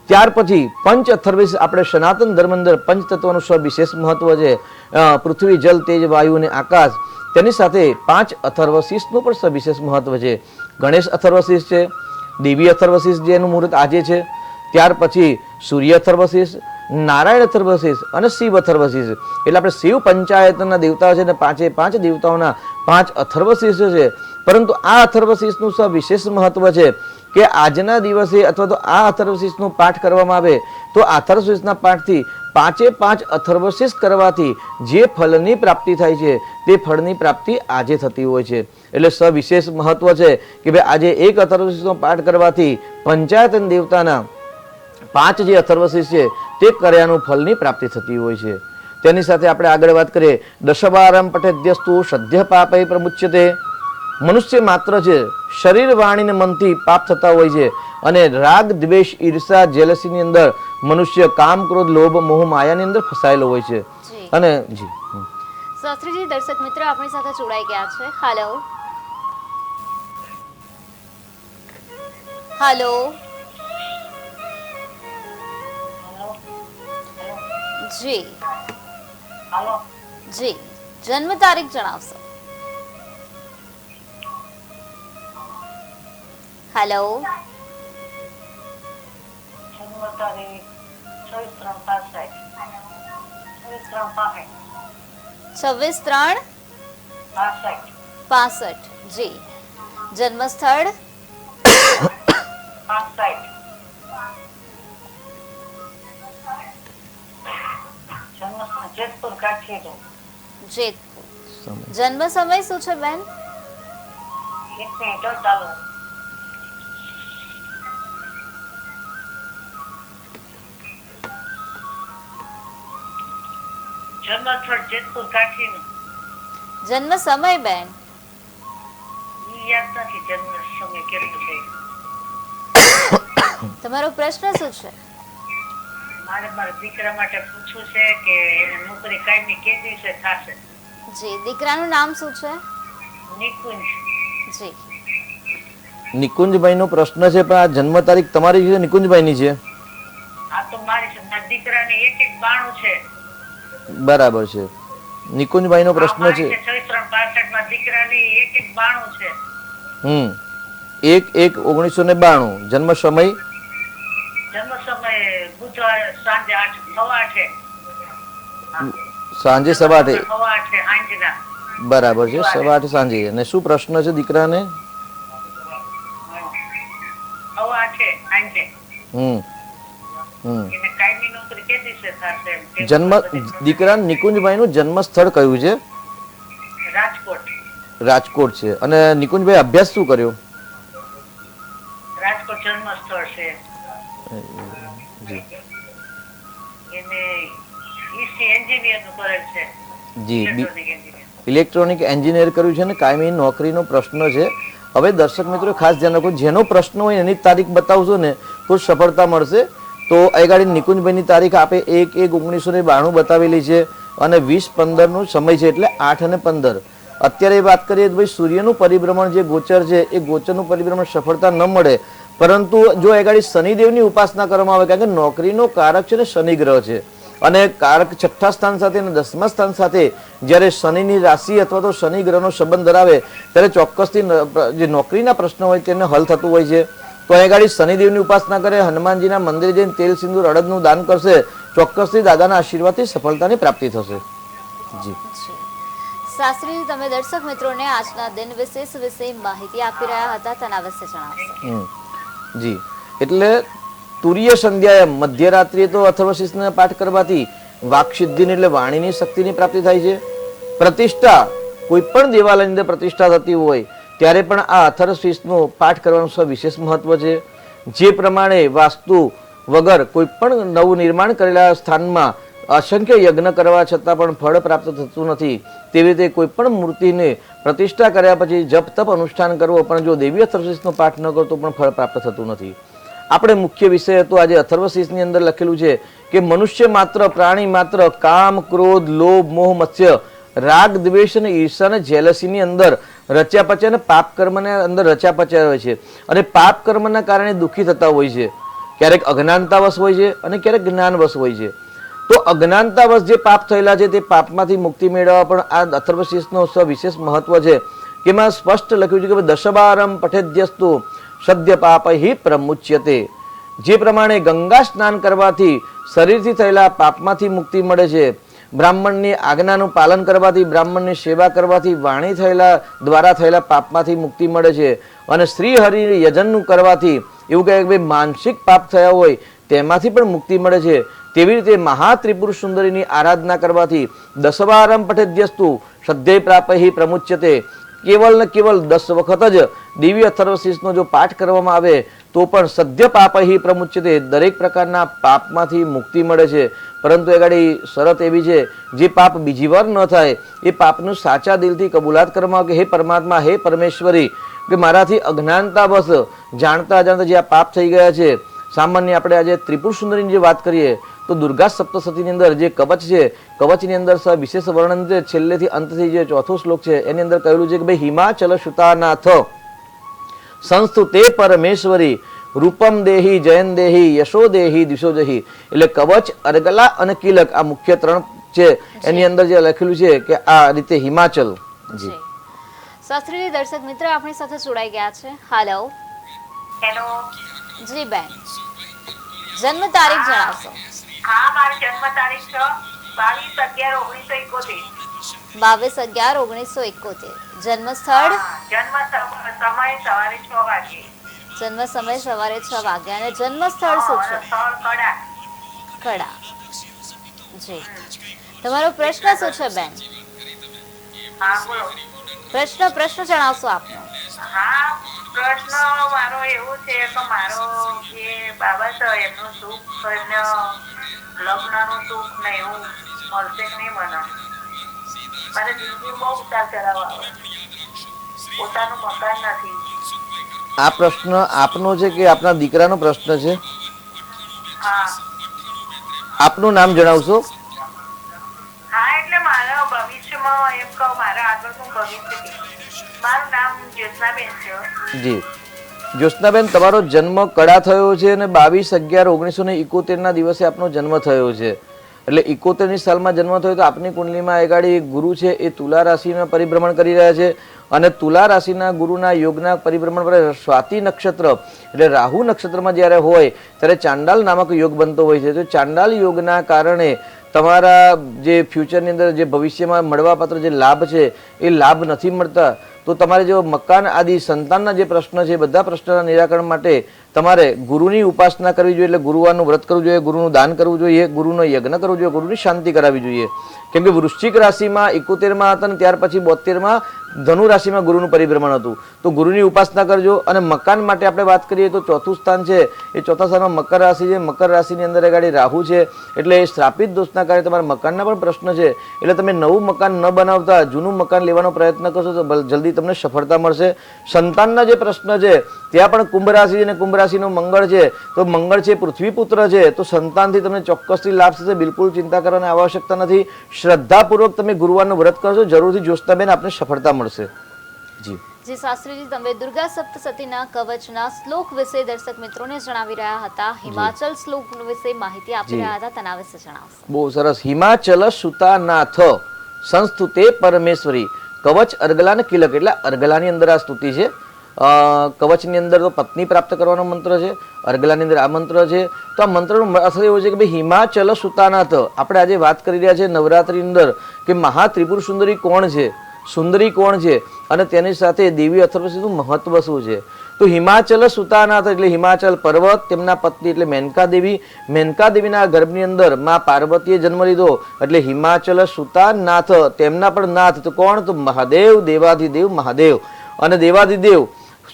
ત્યાર પછી પંચ અથર્વશીર્ષ આપણે સનાતન ધર્મ અંદર પંચતત્વનું સવિશેષ મહત્વ છે. પૃથ્વી, જલ, તેજ, વાયુ અને આકાશ, તેની સાથે 5 અથર્વશીર્ષનું પણ સવિશેષ મહત્વ છે. ગણેશ અથર્વશીર્ષ છે, દેવી અથર્વશીર્ષ જેનું મુહૂર્ત આજે છે, ત્યાર પછી સૂર્ય અથર્વશીર્ષ, નારાયણ અથર્વશીર્ષ અને શિવ અથર્વશીર્ષ. એટલે આપણે શિવ પંચાયતના દેવતાઓ છે અને 5 દેવતાઓના 5 અથર્વશીર્ષ છે. પરંતુ આ અથર્વશીર્ષનું સવિશેષ મહત્વ છે કે આજના દિવસે અથવા તો આ અથર્વશીર્ષનો પાઠ કરવામાં આવે તો અથર્વશીર્ષના પાઠથી 5 અથર્વશીર્ષ કરવાથી જે ફળની પ્રાપ્તિ થાય છે તે ફળની પ્રાપ્તિ આજે થતી હોય છે. એટલે સવિશેષ મહત્વ છે કે ભાઈ આજે એક અથર્વશીર્ષનો પાઠ કરવાથી પંચાયતન દેવતાના 5 જે અથર્વશીર્ષ છે તે કર્યાનું ફળની પ્રાપ્તિ થતી હોય છે. તેની સાથે આપણે આગળ વાત કરીએ, દશવારમ પઠેદ્યસ્તુ સદ્ય પાપૈ પ્રમુચ્યતે. મનુષ્ય માત્ર છે શરીર, વાણી ને મનથી પાપ થતા હોય છે, અને રાગ, દ્વેષ, ઈર્ષા, જેલસીની અંદર મનુષ્ય કામ, ક્રોધ, લોભ, મોહ, માયાની અંદર ફસાયેલો હોય છે. અને જી શાસ્ત્રીજી, દર્શક મિત્ર આપણી સાથે જોડાઈ ગયા છે. હાલો હાલો જી જી, જન્મ તારીખ જણાવશો? હેલો, 26/3/65 જી. જન્મ સ્થળ? જેતપુર, કાઠિયાવાડ. જેતપુર. જન્મ સમય શું છે બેન? જેતપુર, કાઠીનું. જન્મ સમય બેન? યાદ નથી જન્મ સમય કેટલું છે. તમારો પ્રશ્ન શું છે? મારે મારા દીકરા માટે પૂછવું છે કે એને નોકરી કાયમી કે દિવસે થશે. જી, દીકરાનું નામ શું છે? નિકુંજ. જી. નિકુંજભાઈનો પ્રશ્ન છે, પણ આ જન્મ તારીખ તમારી છે નિકુંજભાઈની છે? આ તો મારી છે. મારા દીકરાને 1/92 છે. બરાબર છે. નિકુંજભાઈનો પ્રશ્ન છે 26/3/65 માં દીકરાની 1/92 છે. 1/1/1992. જન્મ સમય? જન્મ સમય બુધવારે સાંજે 8:08. સાંજે 8:15. 8:08 સાંજના. બરાબર છે, 8:15 સાંજે. અને શું પ્રશ્ન છે દીકરાને? 8:08 સાંજે. એને કાયમી નોકરી કે દિવસે થશે? જન્મ દીકરા નિકુંજભાઈ નું જન્મ સ્થળ કયું છે? રાજકોટ. રાજકોટ છે. અને નિકુંજભાઈ અભ્યાસ શું કર્યો? રાજકોટ જન્મ સ્થળ છે જી એને ઈસી એન્જિનિયર નું કરેલ છે. જી ઇલેક્ટ્રોનિક એન્જિનિયર. ઇલેક્ટ્રોનિક એન્જિનિયર કર્યું છે ને કાયમી નોકરીનો પ્રશ્ન છે. હવે દર્શક મિત્રો ખાસ ધ્યાન રાખો, જેનો પ્રશ્ન હોય એની તારીખ બતાવશો ને તો સફળતા મળશે. તો આ ગાડી નિકુંજભાઈની તારીખ આપે 1/1/1992 બતાવેલી છે અને 20/15 નો સમય છે, એટલે 8 અને 15. અત્યારે વાત કરીએ તો ભાઈ સૂર્યનું પરિભ્રમણ જે ગોચર છે એ ગોચરનું પરિભ્રમણ સફળતા ન મળે, પરંતુ જો આ ગાડી શનિદેવની ઉપાસના કરવામાં આવે, કારણ કે નોકરીનો કારક છે ને શનિ ગ્રહ છે અને કારક 6થા સ્થાન સાથે અને 10મા સ્થાન સાથે જ્યારે શનિની રાશિ અથવા તો શનિ ગ્રહનો સંબંધ ધરાવે ત્યારે ચોક્કસથી જે નોકરીના પ્રશ્નો હોય તેને હલ થતું હોય છે. તો અહીં ગાડી શનિદેવની ઉપાસના કરે, હનુમાનજીના મંદિરે જઈને તેલ સિંદૂર અડદનું દાન કરશે, ચોક્કસથી દાદાના આશીર્વાદથી સફળતાની પ્રાપ્તિ થશે. જી શાસ્ત્રી, તમે દર્શક મિત્રોને આજના દિન વિશે માહિતી આપી રહ્યા હતા, તેના વિશે જણાવશો? જી, એટલે તુર્ય સંધ્યાએ મધ્યરાત્રિએ તો અથર્વશીર્ષને પાઠ કરવાથી વાક સિદ્ધિની એટલે વાણીની શક્તિની પ્રાપ્તિ થાય છે. પ્રતિષ્ઠા, કોઈ પણ દેવાલયની અંદર પ્રતિષ્ઠા થતી હોય ત્યારે પણ આ અથર્વશીર્ષનો પાઠ કરવાનું વિશેષ મહત્વ છે. જે પ્રમાણે વાસ્તુ વગર કોઈ પણ નવું નિર્માણ કરેલા સ્થાનમાં અસંખ્ય યજ્ઞ કરવા છતાં પણ ફળ પ્રાપ્ત થતું નથી, તેવી રીતે કોઈ પણ મૂર્તિને પ્રતિષ્ઠા કર્યા પછી જપ તપ અનુષ્ઠાન કરવો, પણ જો દેવી અથર્વશીર્ષનો પાઠ ન કરો તો પણ ફળ પ્રાપ્ત થતું નથી. આપણે મુખ્ય વિષય હતો આજે અથર્વશીર્ષની અંદર લખેલું છે કે મનુષ્ય માત્ર, પ્રાણી માત્ર કામ, ક્રોધ, લોભ, મોહ, મત્સ્ય, રાગ, દ્વેષ અને ઈર્ષા અને જેલસીની અંદર રચ્યા પચ્યા અને પાપ કર્મના અંદર રચ્યા પચ્યા હોય છે અને પાપ કર્મના કારણે દુઃખી થતા હોય છે. ક્યારેક અજ્ઞાનતાવશ હોય છે અને ક્યારેક જ્ઞાનવશ હોય છે. તો અજ્ઞાનતાવશ જે પાપ થયેલા છે તે પાપમાંથી મુક્તિ મેળવવા પણ આ અથર્વશીર્ષનો વિશેષ મહત્વ છે. કે એમાં સ્પષ્ટ લખ્યું છે કે દશબારમ પઠેદ્યસ્તુ સદ્ય પાપૈ પ્રમુચ્યતે. જે પ્રમાણે ગંગા સ્નાન કરવાથી શરીરથી થયેલા પાપમાંથી મુક્તિ મળે છે, બ્રાહ્મણની આજ્ઞાનું પાલન કરવાથી, બ્રાહ્મણની સેવા કરવાથી વાણી દ્વારા થયેલા પાપમાંથી મુક્તિ મળે છે, અને શ્રી હરિ યજનનું કરવાથી એવું કહે કે માનસિક પાપ થયા હોય તેમાંથી પણ મુક્તિ મળે છે. તેવી રીતે મહાત્રિપુર સુંદરીની આરાધના કરવાથી દશવારમ પઠેદ્યસ્તુ સદ્ય પ્રાપૈ પ્રમુચ્યતે. કેવલ ને કેવલ 10 વખત જ દેવી અથર્વશીર્ષનો જો પાઠ કરવામાં આવે તો પણ સદ્ય પાપૈ પ્રમુચ્યતે, દરેક પ્રકારના પાપમાંથી મુક્તિ મળે છે. પરંતુ એ ગાડી શરત એવી છે, જે પાપ બીજી વાર ન થાય એ પાપનું સાચા દિલથી કબૂલાત કરવામાં કે હે પરમાત્મા, હે પરમેશ્વરી, કે મારાથી અજ્ઞાનતાવશ જાણતા અજાણતા જે આ પાપ થઈ ગયા છે. સામાન્ય આપણે આજે ત્રિપુર સુંદરીની જે વાત કરીએ તો દુર્ગા સપ્તશતીની અંદર જે કવચ છે, કવચની અંદર વિશેષ વર્ણન છે, છેલ્લેથી અંતથી જે ચોથો શ્લોક છે એની અંદર કહેલું છે કે ભાઈ હિમાચલ સુતાનાથ સંસ્તુતે પરમેશ્વરી રૂપમ દેહી જયન દેહી યશો દેહી દિશો દેહી. એટલે કવચ, અર્ગલા અને કિલક આ મુખ્ય 3 છે. એની અંદર જે લખેલું છે કે આ રીતે હિમાચલ. જી શાસ્ત્રી, દર્શક મિત્ર આપણી સાથે જોડાઈ ગયા છે. હાલો. હેલો. જી બેન, જન્મ તારીખ જણાવશો? હા, મારી જન્મ તારીખ છે 22/11/1971. 22/11/1971. જન્મ સ્થળ? જન્મ સમય સવારે 6 વાગે. જન્મ સમય સવારે 6 વાગ્યા. અને જન્મ સ્થળ શું છે? સ્થળ કડા. કડા. જી, તમારો પ્રશ્ન શું છે બેન? હા, બોલો. પ્રશ્ન જણાવશો આપનો? હા, પ્રશ્ન મારો એવું છે કે મારો જે બાબા છે એમનું સુખ, એમને લગ્નનું સુખ ને એવું મળશે કે નહીં મને. મારે જિંદગી બહુ ઉતાર ચઢાવ આવે, પોતાનું મકાન નથી. આ પ્રશ્ન આપનો છે કે આપના દીકરાનો પ્રશ્ન છે? હા. આપનું નામ જણાવશો? હા, એટલે મારા ભવિષ્યમાં એમ કહું, મારા આગળનું ભવિષ્ય. મારું નામ જ્યોત્સનાબેન છે. જી જ્યોત્સનાબેન, તમારો જન્મ કડા થયો છે અને 22/11/1971 ના દિવસે આપનો જન્મ થયો છે. એટલે 71ની સાલમાં જન્મ થયો તો આપની કુંડલીમાં એગાડી ગુરુ છે એ તુલા રાશિના પરિભ્રમણ કરી રહ્યા છે અને તુલા રાશિના ગુરુના યોગના પરિભ્રમણ પર સ્વાતિ નક્ષત્ર એટલે રાહુ નક્ષત્રમાં જ્યારે હોય ત્યારે ચાંડાલ નામક યોગ બનતો હોય છે. તો ચાંડાલ યોગના કારણે તમારા જે ફ્યુચરની અંદર જે ભવિષ્યમાં મળવાપાત્ર જે લાભ છે એ લાભ નથી મળતા. તો તમારે જો મકાન આદિ સંતાનના જે પ્રશ્ન છે બધા પ્રશ્નના નિરાકરણ માટે તમારે ગુરુની ઉપાસના કરવી જોઈએ. એટલે ગુરુવારનું વ્રત કરવું જોઈએ, ગુરુનું દાન કરવું જોઈએ, ગુરુનો યજ્ઞ કરવું જોઈએ, ગુરુની શાંતિ કરાવવી જોઈએ. કેમ કે વૃશ્ચિક રાશિમાં 71માં હતા અને ત્યાર પછી 72માં ધનુ રાશિમાં ગુરુનું પરિભ્રમણ હતું. તો ગુરુની ઉપાસના કરજો. અને મકાન માટે આપણે વાત કરીએ તો ચોથું સ્થાન છે એ ચોથા સ્થાનમાં મકર રાશિ છે. મકર રાશિની અંદર ગાડી રાહુ છે, એટલે એ શ્રાપિત દોષના કારણે તમારા મકાનના પણ પ્રશ્ન છે. એટલે તમે નવું મકાન ન બનાવતા જૂનું મકાન લેવાનો પ્રયત્ન કરશો તો જલ્દી તમને સફળતા મળશે. સંતાનના જે પ્રશ્ન છે ત્યાં પણ કુંભ રાશિ અને કુંભ રાશિનો મંગળ છે, તો મંગળ છે પૃથ્વી પુત્ર છે, તો સંતાનથી તમને ચોક્કસથી લાભ થશે. બિલકુલ ચિંતા કરવાની આવશ્યકતા નથી. શ્રદ્ધાપૂર્વક તમે ગુરુવારનું વ્રત કરશો, જરૂરથી જોશતાબેન આપને સફળતા મળશે. જી જી શાસ્ત્રીજી, તમે દુર્ગા સપ્તસતીના કવચના શ્લોક વિશે દર્શક મિત્રોને જણાવી રહ્યા હતા. હિમાચલ શ્લોક વિશે માહિતી આપી રહ્યા હતા, તેના વિશે જણાવશો? બહુ સરસ. હિમાચલ સુતાનાથ સંસ્તુતે પરમેશ્વરી કવચ અર્ગલાને કિલક, એટલે અર્ગલાની અંદર આ સ્તુતિ છે. કવચની અંદર તો પત્ની પ્રાપ્ત કરવાનો મંત્ર છે, અર્ગલાની અંદર આ મંત્ર છે. તો આ મંત્રનો અર્થ એવો છે કે ભાઈ હિમાચલ સુતાનાથ. આપણે આજે વાત કરી રહ્યા છે નવરાત્રી અંદર કે મહાત્રિપુર સુંદરી કોણ છે, સુંદરી કોણ છે, અને તેની સાથે દેવી અથર્વશીનું મહત્વ શું છે. તો હિમાચલ સુતાનાથ એટલે હિમાચલ પર્વત, તેમના પત્ની એટલે મેનકા દેવી. મેનકા દેવીના ગર્ભની અંદર માં પાર્વતીએ જન્મ લીધો, એટલે હિમાચલ સુતાનાથ, તેમના પણ નાથ તો કોણ, તો મહાદેવ, દેવાધિદેવ મહાદેવ. અને દેવાધિદેવ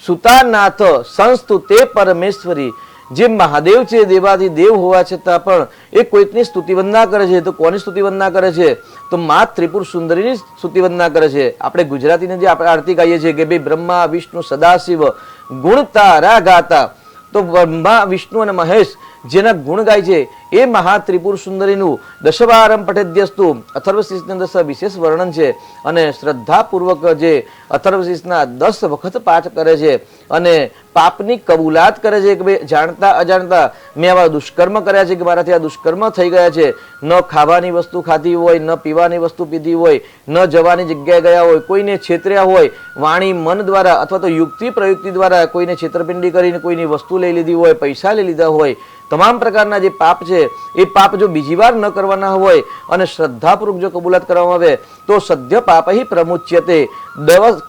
સુતાનાથ સંસ્તુતે પરમેશ્વરી, જે મહાદેવ છે દેવાધિદેવ હોવા છતાં પણ એ કોઈકની સ્તુતિ વંદના કરે છે. તો કોની સ્તુતિ વંદના કરે છે, તો મા ત્રિપુર સુંદરીની સ્તુતિ વંદના કરે છે. આપણે ગુજરાતીને જે આપણે આરતી ગાઈએ છીએ કે ભાઈ બ્રહ્મા વિષ્ણુ સદાશિવ ગુણ તારા ગાતા, તો બ્રહ્મા વિષ્ણુ અને મહેશ જેના ગુણ ગાય છે એ મહાત્રિપુર સુંદરીનું દશવારમ પઠેદ્યસ્તુ અથર્વશીર્ષની અંદર વિશેષ વર્ણન છે. અને શ્રદ્ધાપૂર્વક જે અથર્વશીર્ષના 10 વખત પાઠ કરે છે અને પાપની કબૂલાત કરે છે કે ભાઈ જાણતા અજાણતા મેં આવા દુષ્કર્મ કર્યા છે, કે મારાથી આ દુષ્કર્મ થઈ ગયા છે. ન ખાવાની વસ્તુ ખાધી હોય, ન પીવાની વસ્તુ પીધી હોય, ન જવાની જગ્યાએ ગયા હોય, કોઈને છેતર્યા હોય વાણી મન દ્વારા અથવા તો યુક્તિ પ્રયુક્તિ દ્વારા, કોઈને છેતરપિંડી કરીને કોઈની વસ્તુ લઈ લીધી હોય, પૈસા લઈ લીધા હોય, તમામ પ્રકારના જે પાપ છે એ પાપ જો બીજી વાર ન કરવાના હોય અને શ્રદ્ધાપૂર્વક જો કબૂલાત કરવામાં આવે તો સદ્ય પાપ હિ પ્રમુચ્યતે.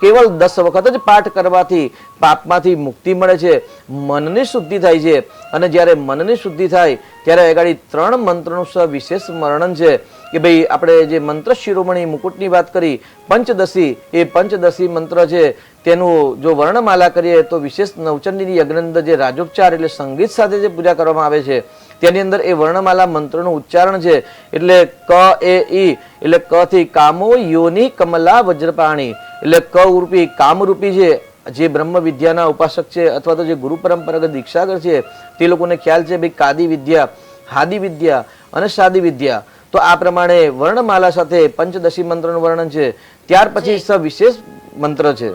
કેવલ 10 વખત જ પાઠ કરવાથી પાપમાંથી મુક્તિ મળે છે, મનની શુદ્ધિ થાય છે. અને જ્યારે મનની શુદ્ધિ થાય ત્યારે આગળ 3 મંત્રનું વિશેષ વર્ણન છે કે ભાઈ આપણે જે મંત્ર શિરોમણી મુકુટની વાત કરી પંચદશી, એ પંચદશી મંત્ર છે તેનું જો વર્ણમાલા કરીએ તો વિશેષ નવચંડીની યજ્ઞ જે રાજોપચાર એટલે સંગીત સાથે જે પૂજા કરવામાં આવે છે તેની અંદર એ વર્ણમાલા મંત્રનું ઉચ્ચારણ છે. એટલે ક એ ઈ એટલે ક થી કામો યોની કમલા વજ્રપાણી, એટલે ક રૂપી કામરૂપી છે જે બ્રહ્મ વિદ્યાના ઉપાસક છે અથવા તો જે ગુરુ પરંપરાગત દીક્ષાગર છે તે લોકોને ખ્યાલ છે ભાઈ કાદી વિદ્યા, હાદી વિદ્યા અને સાદી વિદ્યા. તો આ પ્રમાણે વર્ણમાલા સાથે પંચદશી મંત્રનું વર્ણન છે. ત્યાર પછી વિશેષ મંત્ર છે.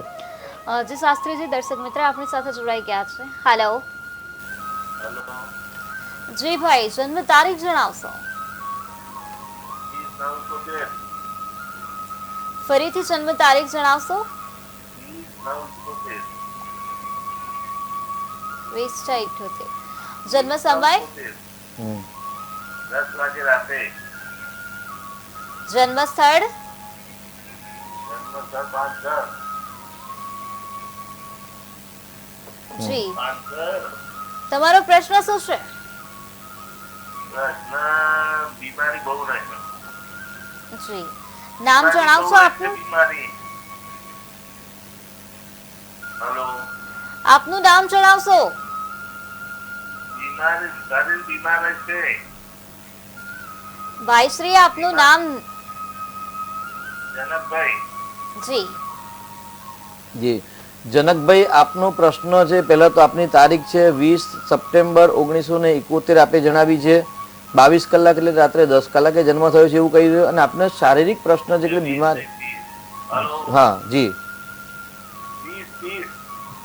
જી શાસ્ત્રીજી, દર્શક મિત્ર આપણી સાથે જોડાઈ ગયા છે. હેલો જી ભાઈ, જન્મ તારીખ જણાવશો? ફરીથી જન્મ તારીખ જણાવશો? 20/78. જન્મ સમય? 10 વાગે રાતે. જન્મ સ્થળ? જી, તમારો પ્રશ્ન શું છે? બીમારી બહુ રહે. જી, નામ જણાવશો આપનું? હેલો, આપનું નામ જણાવશો? શરીર બીમાર છે. ભાઈ શ્રી, આપનું નામ? જનકભાઈ. જી જી જનકભાઈ, આપનો પ્રશ્ન છે પહેલા તો આપની તારીખ છે 20 સપ્ટેમ્બર 1971 આપે જણાવી છે. 22 કલાક એટલે રાત્રે 10 કલાકે જન્મ થયો છે એવું કહી રહ્યો. અને આપને શારીરિક પ્રશ્ન છે કે બીમાર? હા જી,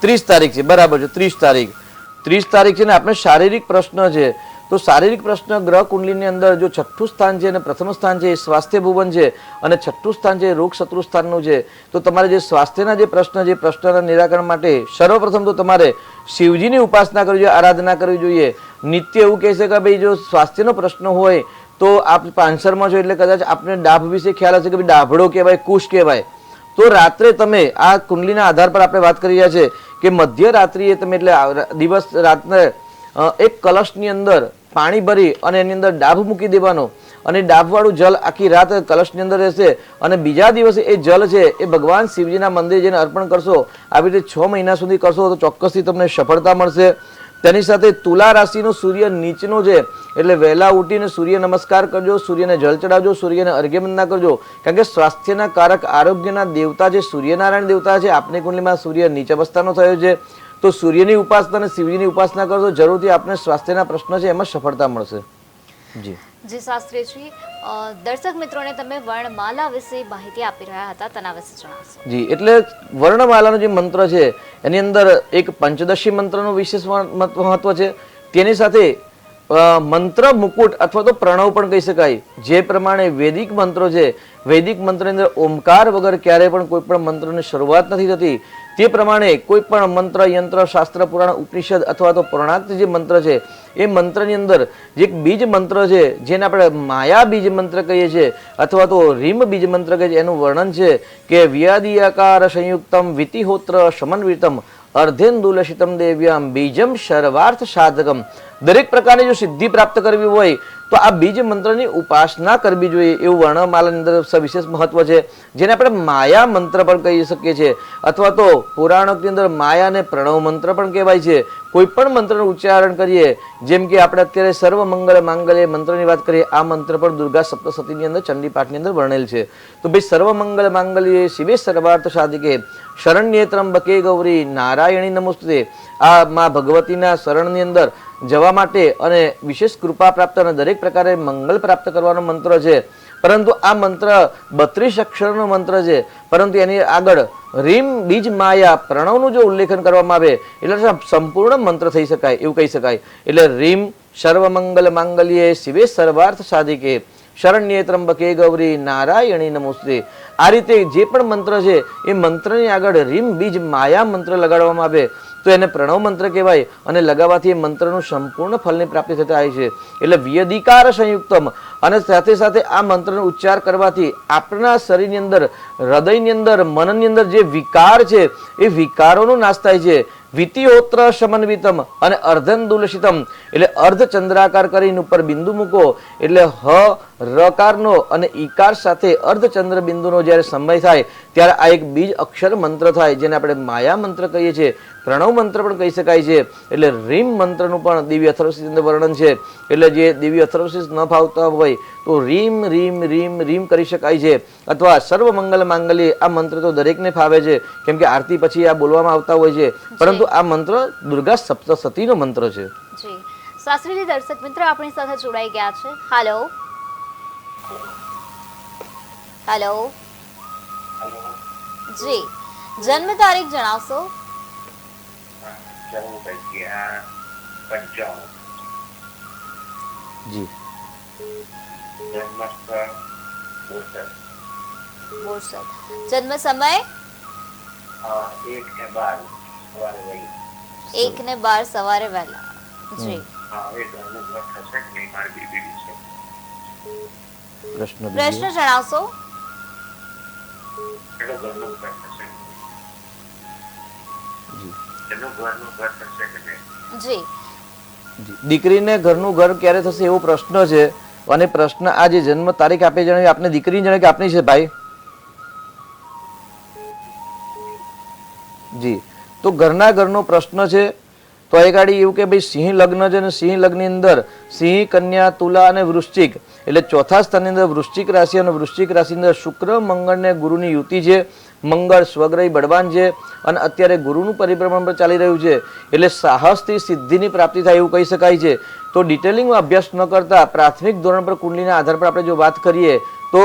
30 તારીખ છે, બરાબર છે. 30 તારીખ છે ને આપણે શારીરિક પ્રશ્ન છે. તો શારીરિક પ્રશ્ન ગ્રહ કુંડલીની અંદર જો 6ઠું સ્થાન છે અને પ્રથમ સ્થાન છે એ સ્વાસ્થ્ય ભુવન છે અને 6ઠું સ્થાન છે રોગ શત્રુ સ્થાનનું છે. તો તમારે જે સ્વાસ્થ્યના જે પ્રશ્ન છે પ્રશ્નના નિરાકરણ માટે સર્વપ્રથમ તો તમારે શિવજીની ઉપાસના કરવી જોઈએ, આરાધના કરવી જોઈએ. નિત્ય એવું કહેશે કે ભાઈ જો સ્વાસ્થ્યનો પ્રશ્ન હોય તો આપ પાંચસરમાં છો એટલે કદાચ આપને ડાભ વિશે ખ્યાલ હશે કે ભાઈ ડાભડો કહેવાય, કુશ કહેવાય. તો રાત્રે તમે આ કુંડલીના આધાર પર આપણે વાત કરી રહ્યા છે કે મધ્યરાત્રિએ તમે એટલે દિવસ રાત્રે એક કલશની અંદર પાણી ભરી અને એની અંદર ડાભ મૂકી દેવાનો અને ડાબવાળું જલ આખી રાત કલશની અંદર રહેશે અને બીજા દિવસે એ જલ છે એ ભગવાન શિવજીના મંદિરે જઈને અર્પણ કરશો. આવી રીતે 6 મહિના સુધી કરશો તો ચોક્કસથી તમને સફળતા મળશે. તેની સાથે તુલા રાશિનો સૂર્ય નીચનો છે એટલે વહેલા ઉઠીને સૂર્ય નમસ્કાર કરજો, સૂર્યને જળ ચડાવજો, સૂર્યને અર્ઘ્યવંદના કરજો. કારણ કે સ્વાસ્થ્યના કારક આરોગ્યના દેવતા જે સૂર્યનારાયણ દેવતા છે, આપની કુંડલીમાં સૂર્ય નીચ અવસ્થાનો થયો છે, તો સૂર્યની ઉપાસના અને શિવજીની ઉપાસના કરજો, જરૂરથી આપને સ્વાસ્થ્યના પ્રશ્ન છે એમાં સફળતા મળશે. જી જી શાસ્ત્રીજી, દર્શક મિત્રોને તમે વર્ણમાલા વિશે માહિતી આપી રહ્યા હતા, તેના વિશે જણાવશો? જી, એટલે વર્ણમાલાનો જે મંત્ર છે એની અંદર એક પંચદશી મંત્રનું વિશેષ મહત્વ છે. તેની સાથે મંત્ર મુકુટ અથવા તો પ્રણવ પણ કહી શકાય. જે પ્રમાણે વૈદિક મંત્રો છે, વૈદિક મંત્રની અંદર ઓમકાર વગર ક્યારેય પણ કોઈ પણ મંત્રની શરૂઆત નથી થતી. તે પ્રમાણે કોઈ પણ મંત્ર, યંત્ર, શાસ્ત્ર, પુરાણ, ઉપનિષદ અથવા તો પૂર્ણાંત જે મંત્ર છે એ મંત્રની અંદર જે એક બીજ મંત્ર છે જેને આપણે માયા બીજ મંત્ર કહીએ છીએ અથવા તો રીમ બીજ મંત્ર કહીએ છીએ, એનું વર્ણન છે કે વ્યાદિયાકાર સંયુક્તમ વિતિહોત્ર સમન્વિતમ અર્ધેન્દુલસિતમ દેવ્યામ બીજમ સર્વાર્થ સાધકમ. દરેક પ્રકારની જો સિદ્ધિ પ્રાપ્ત કરવી હોય તો આ બીજ મંત્રની ઉપાસના કરવી જોઈએ એવું વર્ણમાલાની અંદર સવિશેષ મહત્વ છે, જેને આપણે માયા મંત્ર પણ કહી શકીએ છીએ અથવા તો પુરાણોની અંદર માયા અને પ્રણવ મંત્ર પણ કહેવાય છે. કોઈ પણ મંત્રનું ઉચ્ચારણ કરીએ, જેમ કે આપણે અત્યારે સર્વ મંગલ માંગલ્ય મંત્રની વાત કરીએ, આ મંત્ર પણ દુર્ગા સપ્તશતીની અંદર ચંડી પાઠની અંદર વર્ણેલ છે. તો ભાઈ સર્વ મંગલ માંગલ્ય શિવે સર્વાર્થ સાધિકે શરણ્યે ત્રંબકે ગૌરી નારાયણી નમોસ્તુતે. આ માં ભગવતીના શરણની અંદર જવા માટે અને વિશેષ કૃપા પ્રાપ્ત અને દરેક પ્રકારે મંગલ પ્રાપ્ત કરવાનો મંત્ર છે. પરંતુ આ મંત્ર 32 અક્ષરનો મંત્ર છે, પરંતુ એની આગળ રીમ બીજ માયા પ્રણવનું જો ઉલ્લેખન કરવામાં આવે એટલે સંપૂર્ણ મંત્ર થઈ શકાય એવું કહી શકાય. એટલે રીમ સર્વમંગલ માંગલ્યે શિવે સર્વાર્થ સાધિકે શરણ્યે ત્રંબકે ગૌરી નારાયણી નમોસ્તુતે. આ રીતે જે પણ મંત્ર છે એ મંત્રની આગળ રીમ બીજ માયા મંત્ર લગાડવામાં આવે તો એને પ્રણવ મંત્ર કહેવાય અને લગાવવાથી એ મંત્રનું સંપૂર્ણ ફલની પ્રાપ્તિ થતી થાય છે. એટલે વ્યધિકાર સંયુક્તમ અને સાથે સાથે આ મંત્રનો ઉચ્ચાર કરવાથી આપણા શરીરની અંદર, હૃદયની અંદર, મનની અંદર જે વિકાર છે એ વિકારોનો નાશ થાય છે. વિતિહોત્ર સમન્વિતમ અને અર્ધંદુલસિતમ એટલે અર્ધ ચંદ્રાકાર કરીને ઉપર બિંદુ મૂકો એટલે હ રકારનો અને ઈકાર સાથે અર્ધચંદ્ર બિંદુનો જ્યારે સમય થાય ત્યારે આ એક બીજ અક્ષર મંત્ર થાય, જેને આપણે માયા મંત્ર કહીએ છીએ, પ્રણવ મંત્ર પણ કહી શકાય છે. એટલે રીમ મંત્રનું પણ દિવ્ય અથર્વશીર્ષ અંદર વર્ણન છે. એટલે જે દિવ્ય અથર્વશીર્ષ ન ફાવતા હોય તો રીમ રીમ રીમ રીમ કરી શકાય છે અથવા સર્વ મંગલ માંગલ્ય આ મંત્ર તો દરેકને ફાવે છે કેમ કે આરતી પછી આ બોલવામાં આવતા હોય છે, પરંતુ આ મંત્ર દુર્ગા સપ્તશતીનો મંત્ર છે. જી શાસ્ત્રીજી, દર્શક મિત્ર આપણી સાથે જોડાઈ ગયા છે. હાલો હાલો જી, જન્મ તારીખ જણાવશો? જી બોરસદ. જન્મ સમય? 1 ને 12 સવારે વહેલા. જી પ્રશ્ન જણાવશો? જી દીકરીને ઘરનું ઘર ક્યારે થશે એવો પ્રશ્ન છે અને પ્રશ્ન આ જે જન્મ તારીખ આપે જણાવી આપને દીકરી જણાવી કે આપની છે ભાઈ? જી, તો ઘરનો પ્રશ્ન છે. તો એ ગાડી એવું કે ભાઈ સિંહ લગ્ન છે અને સિંહ લગ્નની અંદર સિંહ, કન્યા, તુલા અને વૃશ્ચિક એટલે ચોથા સ્થાનની અંદર વૃશ્ચિક રાશિ અને વૃશ્ચિક રાશિની અંદર શુક્ર, મંગળ ને ગુરુની યુતિ છે. મંગળ સ્વગ્રહી બળવાન છે અને અત્યારે ગુરુનું પરિભ્રમણ પર ચાલી રહ્યું છે એટલે સાહસથી સિદ્ધિની પ્રાપ્તિ થાય એવું કહી શકાય છે. તો ડિટેલિંગમાં અભ્યાસ ન કરતા પ્રાથમિક ધોરણ પર કુંડલીના આધાર પર આપણે જો વાત કરીએ તો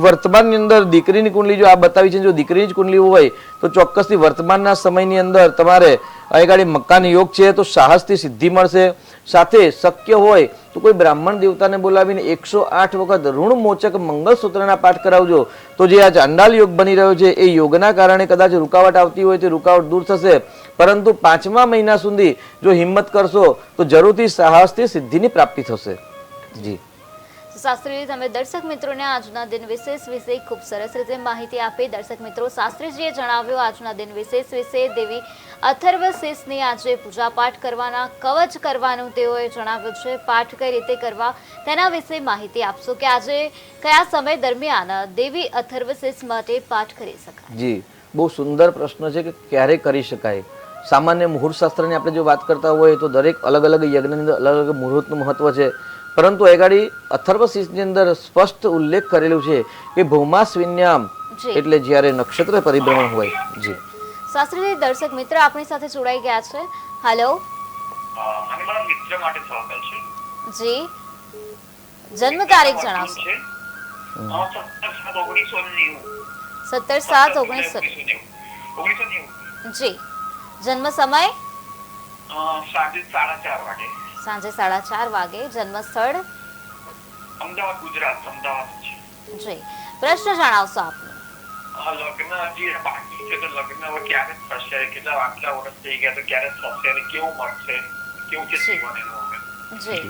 વર્તમાનની અંદર દીકરીની કુંડલી જો આ બતાવી છે, જો દીકરીની જ કુંડલી હોય તો ચોક્કસથી વર્તમાનના સમયની અંદર તમારે આગળ મકાન યોગ છે તો સાહસથી સિદ્ધિ મળશે. સાથે શક્ય હોય તો કોઈ બ્રાહ્મણ દેવતાને બોલાવીને 108 વખત ઋણ મોચક મંગળસૂત્રના પાઠ કરાવજો તો જે આ ચાંડાલ યોગ બની રહ્યો છે એ યોગના કારણે કદાચ રૂકાવટ આવતી હોય તે રૂકાવટ દૂર થશે. પરંતુ 5મા મહિના સુધી જો હિંમત કરશો તો જરૂરથી સાહસથી સિદ્ધિની પ્રાપ્તિ થશે. જી શાસ્ત્રીજી, તમે દર્શક મિત્રોને આજના દિન વિશેષ વિશે ખૂબ સરસ રીતે માહિતી આપી. દર્શક મિત્રો, શાસ્ત્રીજીએ જણાવ્યું આજના દિન વિશેષ વિશે દેવી અથર્વશીષની આજે પૂજાપાઠ કરવાના, કવચ કરવાનું તેઓએ જણાવ્યું છે. પાઠ કઈ રીતે કરવા તેના વિશે માહિતી આપશો કે આજે કયા સમય દરમિયાન દેવી અથર્વશીષ માટે પાઠ કરી શકાય? જી, બહુ સુંદર પ્રશ્ન છે કે ક્યારે કરી શકાય. સામાન્ય મુહૂર્ત શાસ્ત્રની આપણે જો વાત કરતા હોય તો દરેક અલગ અલગ યજ્ઞની અંદર અલગ અલગ મુહૂર્તનું મહત્વ છે. પરંતુ એ ગાડી અથર્વશીષની અંદર સ્પષ્ટ ઉલ્લેખ કરેલું છે કે ભૌમાશ્વિન્યામ એટલે જ્યારે નક્ષત્ર પરિભ્રમણ હોય. જી શાસ્ત્રીજી, દર્શક મિત્ર આપણી સાથે જોડાઈ ગયા છે. હેલો. મને મારા મિત્ર માટે સવાલ છે. જી, જન્મ તારીખ જણાવશો? 17/7/1990. જી. જન્મ સમય? સાંજે 4:30 વાગે. સાંજે 4:30 વાગે. જન્મ સ્થળ? અમદાવાદ, ગુજરાત. અમદાવાદ છે. જી. પ્રશ્ન જણાવશો આપનો? લગ્ન હજી બાકી છે તો લગ્ન હવે ક્યારે થશે? આટલા વર્ષ થઈ ગયા તો ક્યારે થશે અને કેવું મળશે? કેવું છે જીવન એનું હવે? જી.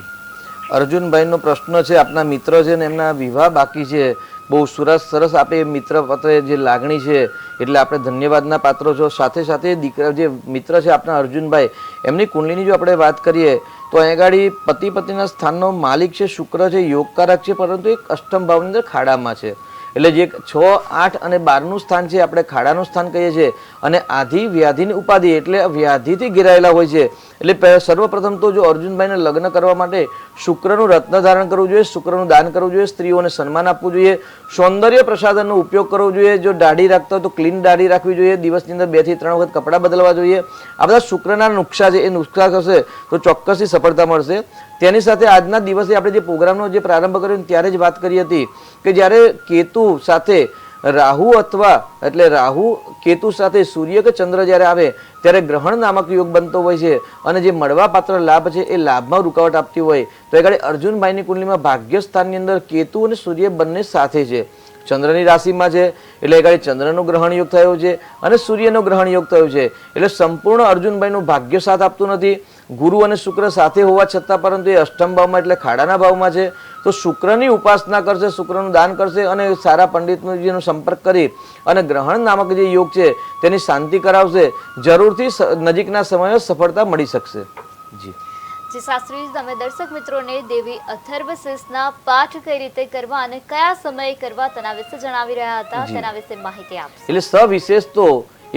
અર્જુનભાઈનો પ્રશ્ન છે, આપના મિત્ર છે ને એમના વિવાહ બાકી છે. બહુ સરસ આપે મિત્ર પત્ર જે લાગણી છે એટલે આપણે ધન્યવાદના પાત્રો છો. સાથે સાથે દીકરા જે મિત્ર છે આપણા અર્જુનભાઈ, એમની કુંડલીની જો આપણે વાત કરીએ તો અહીં ગાડી પતિ પત્નીના સ્થાનનો માલિક છે શુક્ર છે, યોગકારક છે, પરંતુ એક અષ્ટમ ભાવની અંદર ખાડામાં છે. એટલે જે 6, 8 અને 12નું સ્થાન છે આપણે ખાડાનું સ્થાન કહીએ છીએ. અને આધિ વ્યાધિની ઉપાધિ એટલે વ્યાધિથી ઘેરાયેલા હોય છે. એટલે સર્વપ્રથમ તો જો અર્જુનભાઈને લગ્ન કરવા માટે શુક્રનું રત્ન ધારણ કરવું જોઈએ, શુક્રનું દાન કરવું જોઈએ, સ્ત્રીઓને સન્માન આપવું જોઈએ, સૌંદર્ય પ્રસાધનનો ઉપયોગ કરવો જોઈએ. જો દાઢી રાખતા હોય તો ક્લીન દાઢી રાખવી જોઈએ. દિવસની અંદર 2 થી 3 વખત કપડાં બદલવા જોઈએ. આ બધા શુક્રના નુકસા છે, એ નુકસા કરશે તો ચોક્કસથી સફળતા મળશે. તેની સાથે આજના દિવસે આપણે જે પ્રોગ્રામનો જે પ્રારંભ કર્યો ત્યારે જ વાત કરી હતી કે જ્યારે કેતુ સાથે રાહુ અથવા એટલે રાહુ કેતુ સાથે સૂર્ય કે ચંદ્ર જ્યારે આવે ત્યારે ગ્રહણ નામક યોગ બનતો હોય છે. અને જે મળવા પાત્ર લાભ છે એ લાભમાં રૂકાવટ આપતી હોય તો એ ગાડી અર્જુનભાઈની કુંડલીમાં ભાગ્ય સ્થાનની અંદર કેતુ અને સૂર્ય બંને સાથે છે. ચંદ્રની રાશિમાં છે એટલે એ ગાડી ચંદ્રનો ગ્રહણ યોગ થયો છે અને સૂર્યનો ગ્રહણ યોગ થયો છે. એટલે સંપૂર્ણ અર્જુનભાઈનું ભાગ્ય સાથ આપતું નથી. ગુરુ અને શુક્ર સાથે હોવા છતાં પરંતુ એ અષ્ટમ ભાવમાં એટલે ખાડાના ભાવમાં છે. તો શુક્રની ઉપાસના કરશે, શુક્રનું દાન કરશે અને સારા પંડિતજીનો સંપર્ક કરી અને ગ્રહણ નામક જે યોગ છે તેની શાંતિ કરાવશે. જરૂરથી નજીકના સમયે સફળતા મળી શકશે. જી જી શાસ્ત્રીજી, તમે દર્શક મિત્રોને દેવી અથર્વશીષના પાઠ કઈ રીતે કરવા અને કયા સમયે કરવા તેના વિશે જણાવી રહ્યા હતા. તેના વિશે માહિતી આપશો? એટલે સવિશેષ તો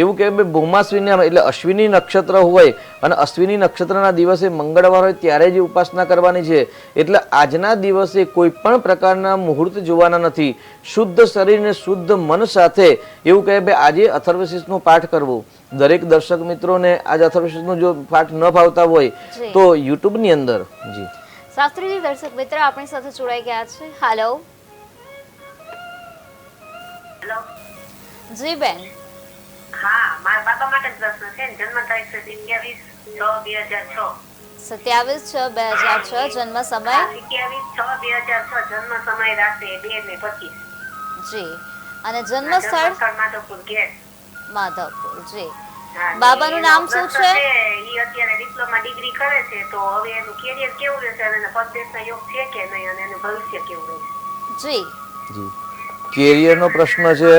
એવું કે ભૌમાશ્વિની એટલે અશ્વિની નક્ષત્ર હોય અને અશ્વિની નક્ષત્રના દિવસે મંગળવાર હોય ત્યારે જ ઉપાસના કરવાની છે. એટલે આજના દિવસે કોઈ પણ પ્રકારના મુહૂર્ત જોવાના નથી. શુદ્ધ શરીર ને શુદ્ધ મન સાથે એવું કહે ભાઈ આજે અથર્વશીષનો પાઠ કરવો. દરેક દર્શક મિત્રોને આજે અથર્વશીષનો જો પાઠ ન ફાવતા હોય તો યુટ્યુબ ની અંદર. જી શાસ્ત્રીજી, દર્શક મિત્ર આપણી સાથે જોડાઈ ગયા છે. હેલો. જી બેન. હા, મારા બાબા માટે પ્રશ્ન છે. જન્મ તારીખ છે 27/6/2006. 27/6/2006. જન્મ સમય? 27/6/2006. જન્મ સમય રાત્રે 2:25. જી. અને જન્મ સ્થળ? માધવપુર ગેટ. માધવપુર. જી. હા, બાબાનું નામ શું છે? ઈ અત્યારે ડિપ્લોમા ડિગ્રી કરે છે તો હવે એનું કેરિયર કેવું રહેશે અને પરદેશના યોગ છે કે નહીં અને એનું ભવિષ્ય કેવું રહેશે? જી. જી કેરિયરનો પ્રશ્ન છે,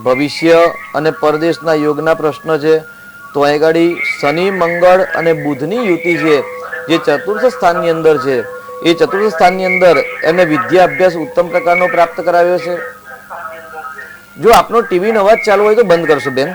ભવિષ્ય અને પરદેશના યોગના પ્રશ્ન છે. તો અહીં ગાડી શનિ, મંગળ અને બુધની યુતિ છે જે ચતુર્થ સ્થાનની અંદર છે. એ ચતુર્થ સ્થાનની અંદર એમને વિદ્યા અભ્યાસ ઉત્તમ પ્રકારનો પ્રાપ્ત કરાવ્યો છે. જો આપનો ટીવીનો અવાજ ચાલુ હોય તો બંધ કરશો બેન.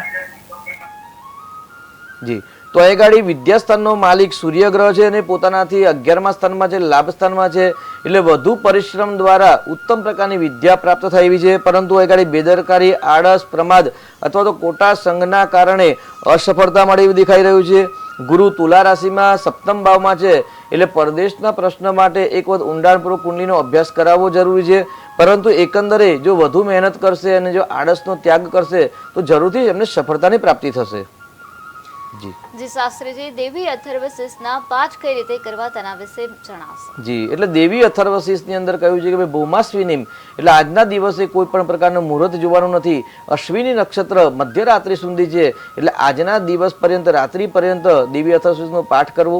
જી તો એ ગાડી વિદ્યાસ્થાનનો માલિક સૂર્યગ્રહ છે અને પોતાનાથી 11મા સ્થાનમાં છે, લાભ સ્થાનમાં છે. એટલે વધુ પરિશ્રમ દ્વારા ઉત્તમ પ્રકારની વિદ્યા પ્રાપ્ત થઈ છે. પરંતુ એ ગાડી બેદરકારી, આળસ, પ્રમાદ અથવા તો કોટા સંઘના કારણે અસફળતા મળે એવું દેખાઈ રહ્યું છે. ગુરુ તુલા રાશિમાં સપ્તમ ભાવમાં છે એટલે પરદેશના પ્રશ્ન માટે એક વખત ઊંડાણપૂર્વક કુંડલીનો અભ્યાસ કરાવવો જરૂરી છે. પરંતુ એકંદરે જો વધુ મહેનત કરશે અને જો આળસનો ત્યાગ કરશે તો જરૂરથી એમને સફળતાની પ્રાપ્તિ થશે. જી શાસ્ત્રીજી, દેવી અથર્વશીષના પાઠ કઈ રીતે કરવા તેના વિશે જણાવશો? જી એટલે દેવી અથર્વશીષની અંદર કહ્યું છે કે ભાઈ ભૌમાશ્વિની એટલે આજના દિવસે કોઈ પણ પ્રકારનું મુહૂર્ત જોવાનું નથી. અશ્વિની નક્ષત્ર મધ્યરાત્રિ સુધી છે એટલે આજના દિવસ પર્યંત રાત્રિ પર્યંત દેવી અથર્વશીષનો પાઠ કરવો.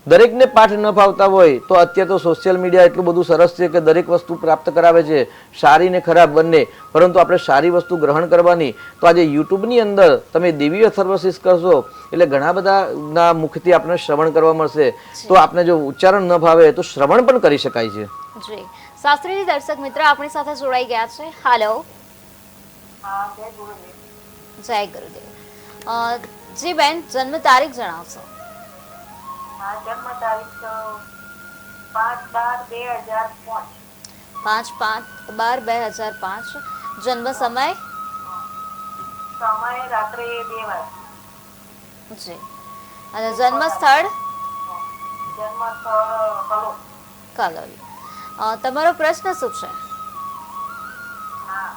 દરેકને પાઠ ન ફાવતા હોય તો અત્યારે તો સોશિયલ મીડિયા એટલું બધું સરસ છે કે દરેક વસ્તુ પ્રાપ્ત કરાવે છે, સારી ને ખરાબ બંને. પરંતુ આપણે સારી વસ્તુ ગ્રહણ કરવાની. તો આજે યુટ્યુબની અંદર તમે દેવી અથર્વશીષ કરશો એટલે ઘણા બધાના મુખથી આપણે શ્રવણ કરવા મળશે. તો આપણે જો ઉચ્ચારણ ન ભાવે તો શ્રવણ પણ કરી શકાય છે. જી શાસ્ત્રીજી, દર્શક મિત્ર આપણી સાથે જોડાઈ ગયા છે. હાલો, હા, જય ગુરુદેવ. જય ગુરુદેવ. જી બેન, જન્મ તારીખ જણાવશો? હા, જન્મ તારીખ 5/12/2005. 5/5/2005. જન્મ સમય? સમય રાત્રે 2 વાગે. જી. અને જન્મ સ્થળ? જન્મ સ્થળ કલોલ. કલોલ. તમારો પ્રશ્ન શું છે? હા,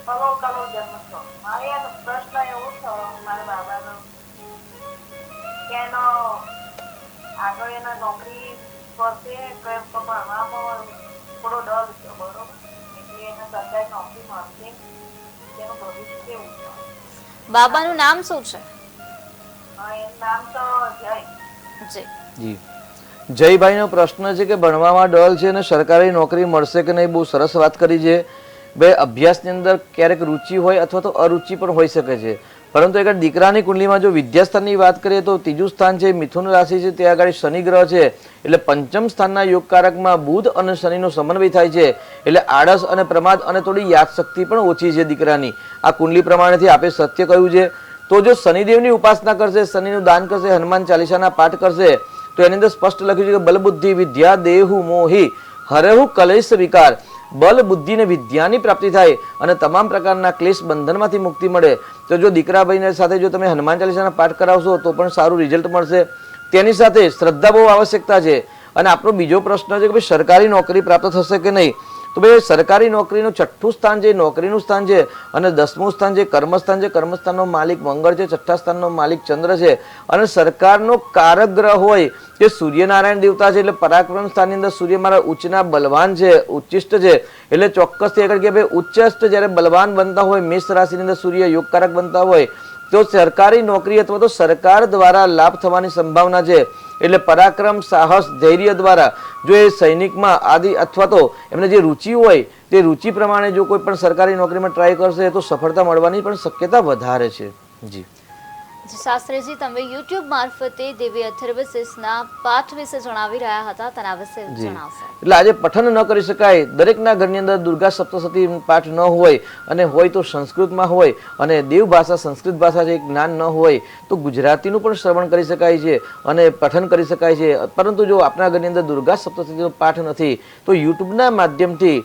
કલોલ જન્મ સ્થળ. મારે એનો પ્રશ્ન એવો છે મારા બાબાનો કે એનો આગળ એના નોકરી કરશે કે ભણવામાં થોડો ડર છે, બરોબર? એટલે એને સરકારી નોકરી મળશે, તેનું ભવિષ્ય કેવું છે? બાબાનું નામ શું છે? એનું નામ તો જય. જી. જી, જયભાઈનો પ્રશ્ન છે કે ભણવામાં ડર છે અને સરકારી નોકરી મળશે કે નહીં. બહુ સરસ વાત કરી છે. બે અભ્યાસની અંદર ક્યારેક રુચિ હોય અથવા તો અરુચિ પણ હોઈ શકે છે. પરંતુ એક દીકરાની કુંડલીમાં જો વિદ્યાસ્થાનની વાત કરીએ તો ત્રીજું સ્થાન છે મિથુન રાશિ છે, ત્યાં આગળ શનિ ગ્રહ છે. એટલે પંચમ સ્થાનના યોગકારકમાં બુધ અને શનિનો સમન્વય થાય છે. એટલે આળસ અને પ્રમાદ અને થોડી યાદશક્તિ પણ ઓછી છે દીકરાની. આ કુંડલી પ્રમાણેથી આપે સત્ય કહ્યું છે. તો જો શનિદેવની ઉપાસના કરશે, શનિનું દાન કરશે, હનુમાન ચાલીસાના પાઠ કરશે તો એની અંદર સ્પષ્ટ લખ્યું છે કે બલ બુદ્ધિ વિદ્યા દેહુ મોહી હરેહુ કલેશ વિકાર. બલ બુદ્ધિ ને વિદ્યાની પ્રાપ્તિ થાય અને તમામ પ્રકારના ક્લેશ બંધનમાંથી મુક્તિ મળે. તો જો દીકરા ભાઈને સાથે જો તમે હનુમાન ચાલીસાના પાઠ કરાવશો તો પણ સારું રિઝલ્ટ મળશે. તેની સાથે શ્રદ્ધા બહુ આવશ્યકતા છે. અને આપણો બીજો પ્રશ્ન છે કે ભાઈ સરકારી નોકરી પ્રાપ્ત થશે કે નહીં. તો ભાઈ સરકારી નોકરીનું 6થું સ્થાન છે નોકરીનું સ્થાન છે અને 10મું સ્થાન છે કર્મસ્થાન છે. કર્મસ્થાનનો માલિક મંગળ છે, 6થા સ્થાનનો માલિક ચંદ્ર છે અને સરકારનો કારક ગ્રહ હોય તે સૂર્યનારાયણ દેવતા છે. એટલે પરાક્રમ સ્થાનની અંદર સૂર્ય મારા ઉચ્ચના બલવાન છે, ઉચ્ચિષ્ટ છે. એટલે ચોક્કસથી આગળ કે ભાઈ ઉચ્ચસ્થ જ્યારે બલવાન બનતા હોય, મેષ રાશિની અંદર સૂર્ય યોગકારક બનતા હોય તો સરકારી નોકરી અથવા તો સરકાર દ્વારા લાભ થવાની સંભાવના છે. એટલે પરાક્રમ, સાહસ, ધૈર્ય દ્વારા જો એ સૈનિકમાં આદિ અથવા તો એમને જે રુચિ હોય તે રુચિ પ્રમાણે જો કોઈ પણ સરકારી નોકરીમાં ટ્રાય કરશે તો સફળતા મળવાની પણ શક્યતા વધારે છે. જી. શાસ્ત્રીજી, તમે યુટ્યુબ મારફતે દેવી અથર્વશીષના પાઠ વિશે જણાવી રહ્યા હતા, તેના વિશે જણાવશો? એટલે આજે પઠન ન કરી શકાય. દરેકના ઘરની અંદર દુર્ગા સપ્તશતી પાઠ ન હોય અને હોય તો સંસ્કૃતમાં હોય અને દેવ ભાષા સંસ્કૃત ભાષા છે જ્ઞાન ન હોય તો ગુજરાતીનું પણ શ્રવણ કરી શકાય છે અને પઠન કરી શકાય છે. પરંતુ જો આપણા ઘરની અંદર દુર્ગા સપ્તશતીનો પાઠ નથી તો યુટ્યુબના માધ્યમથી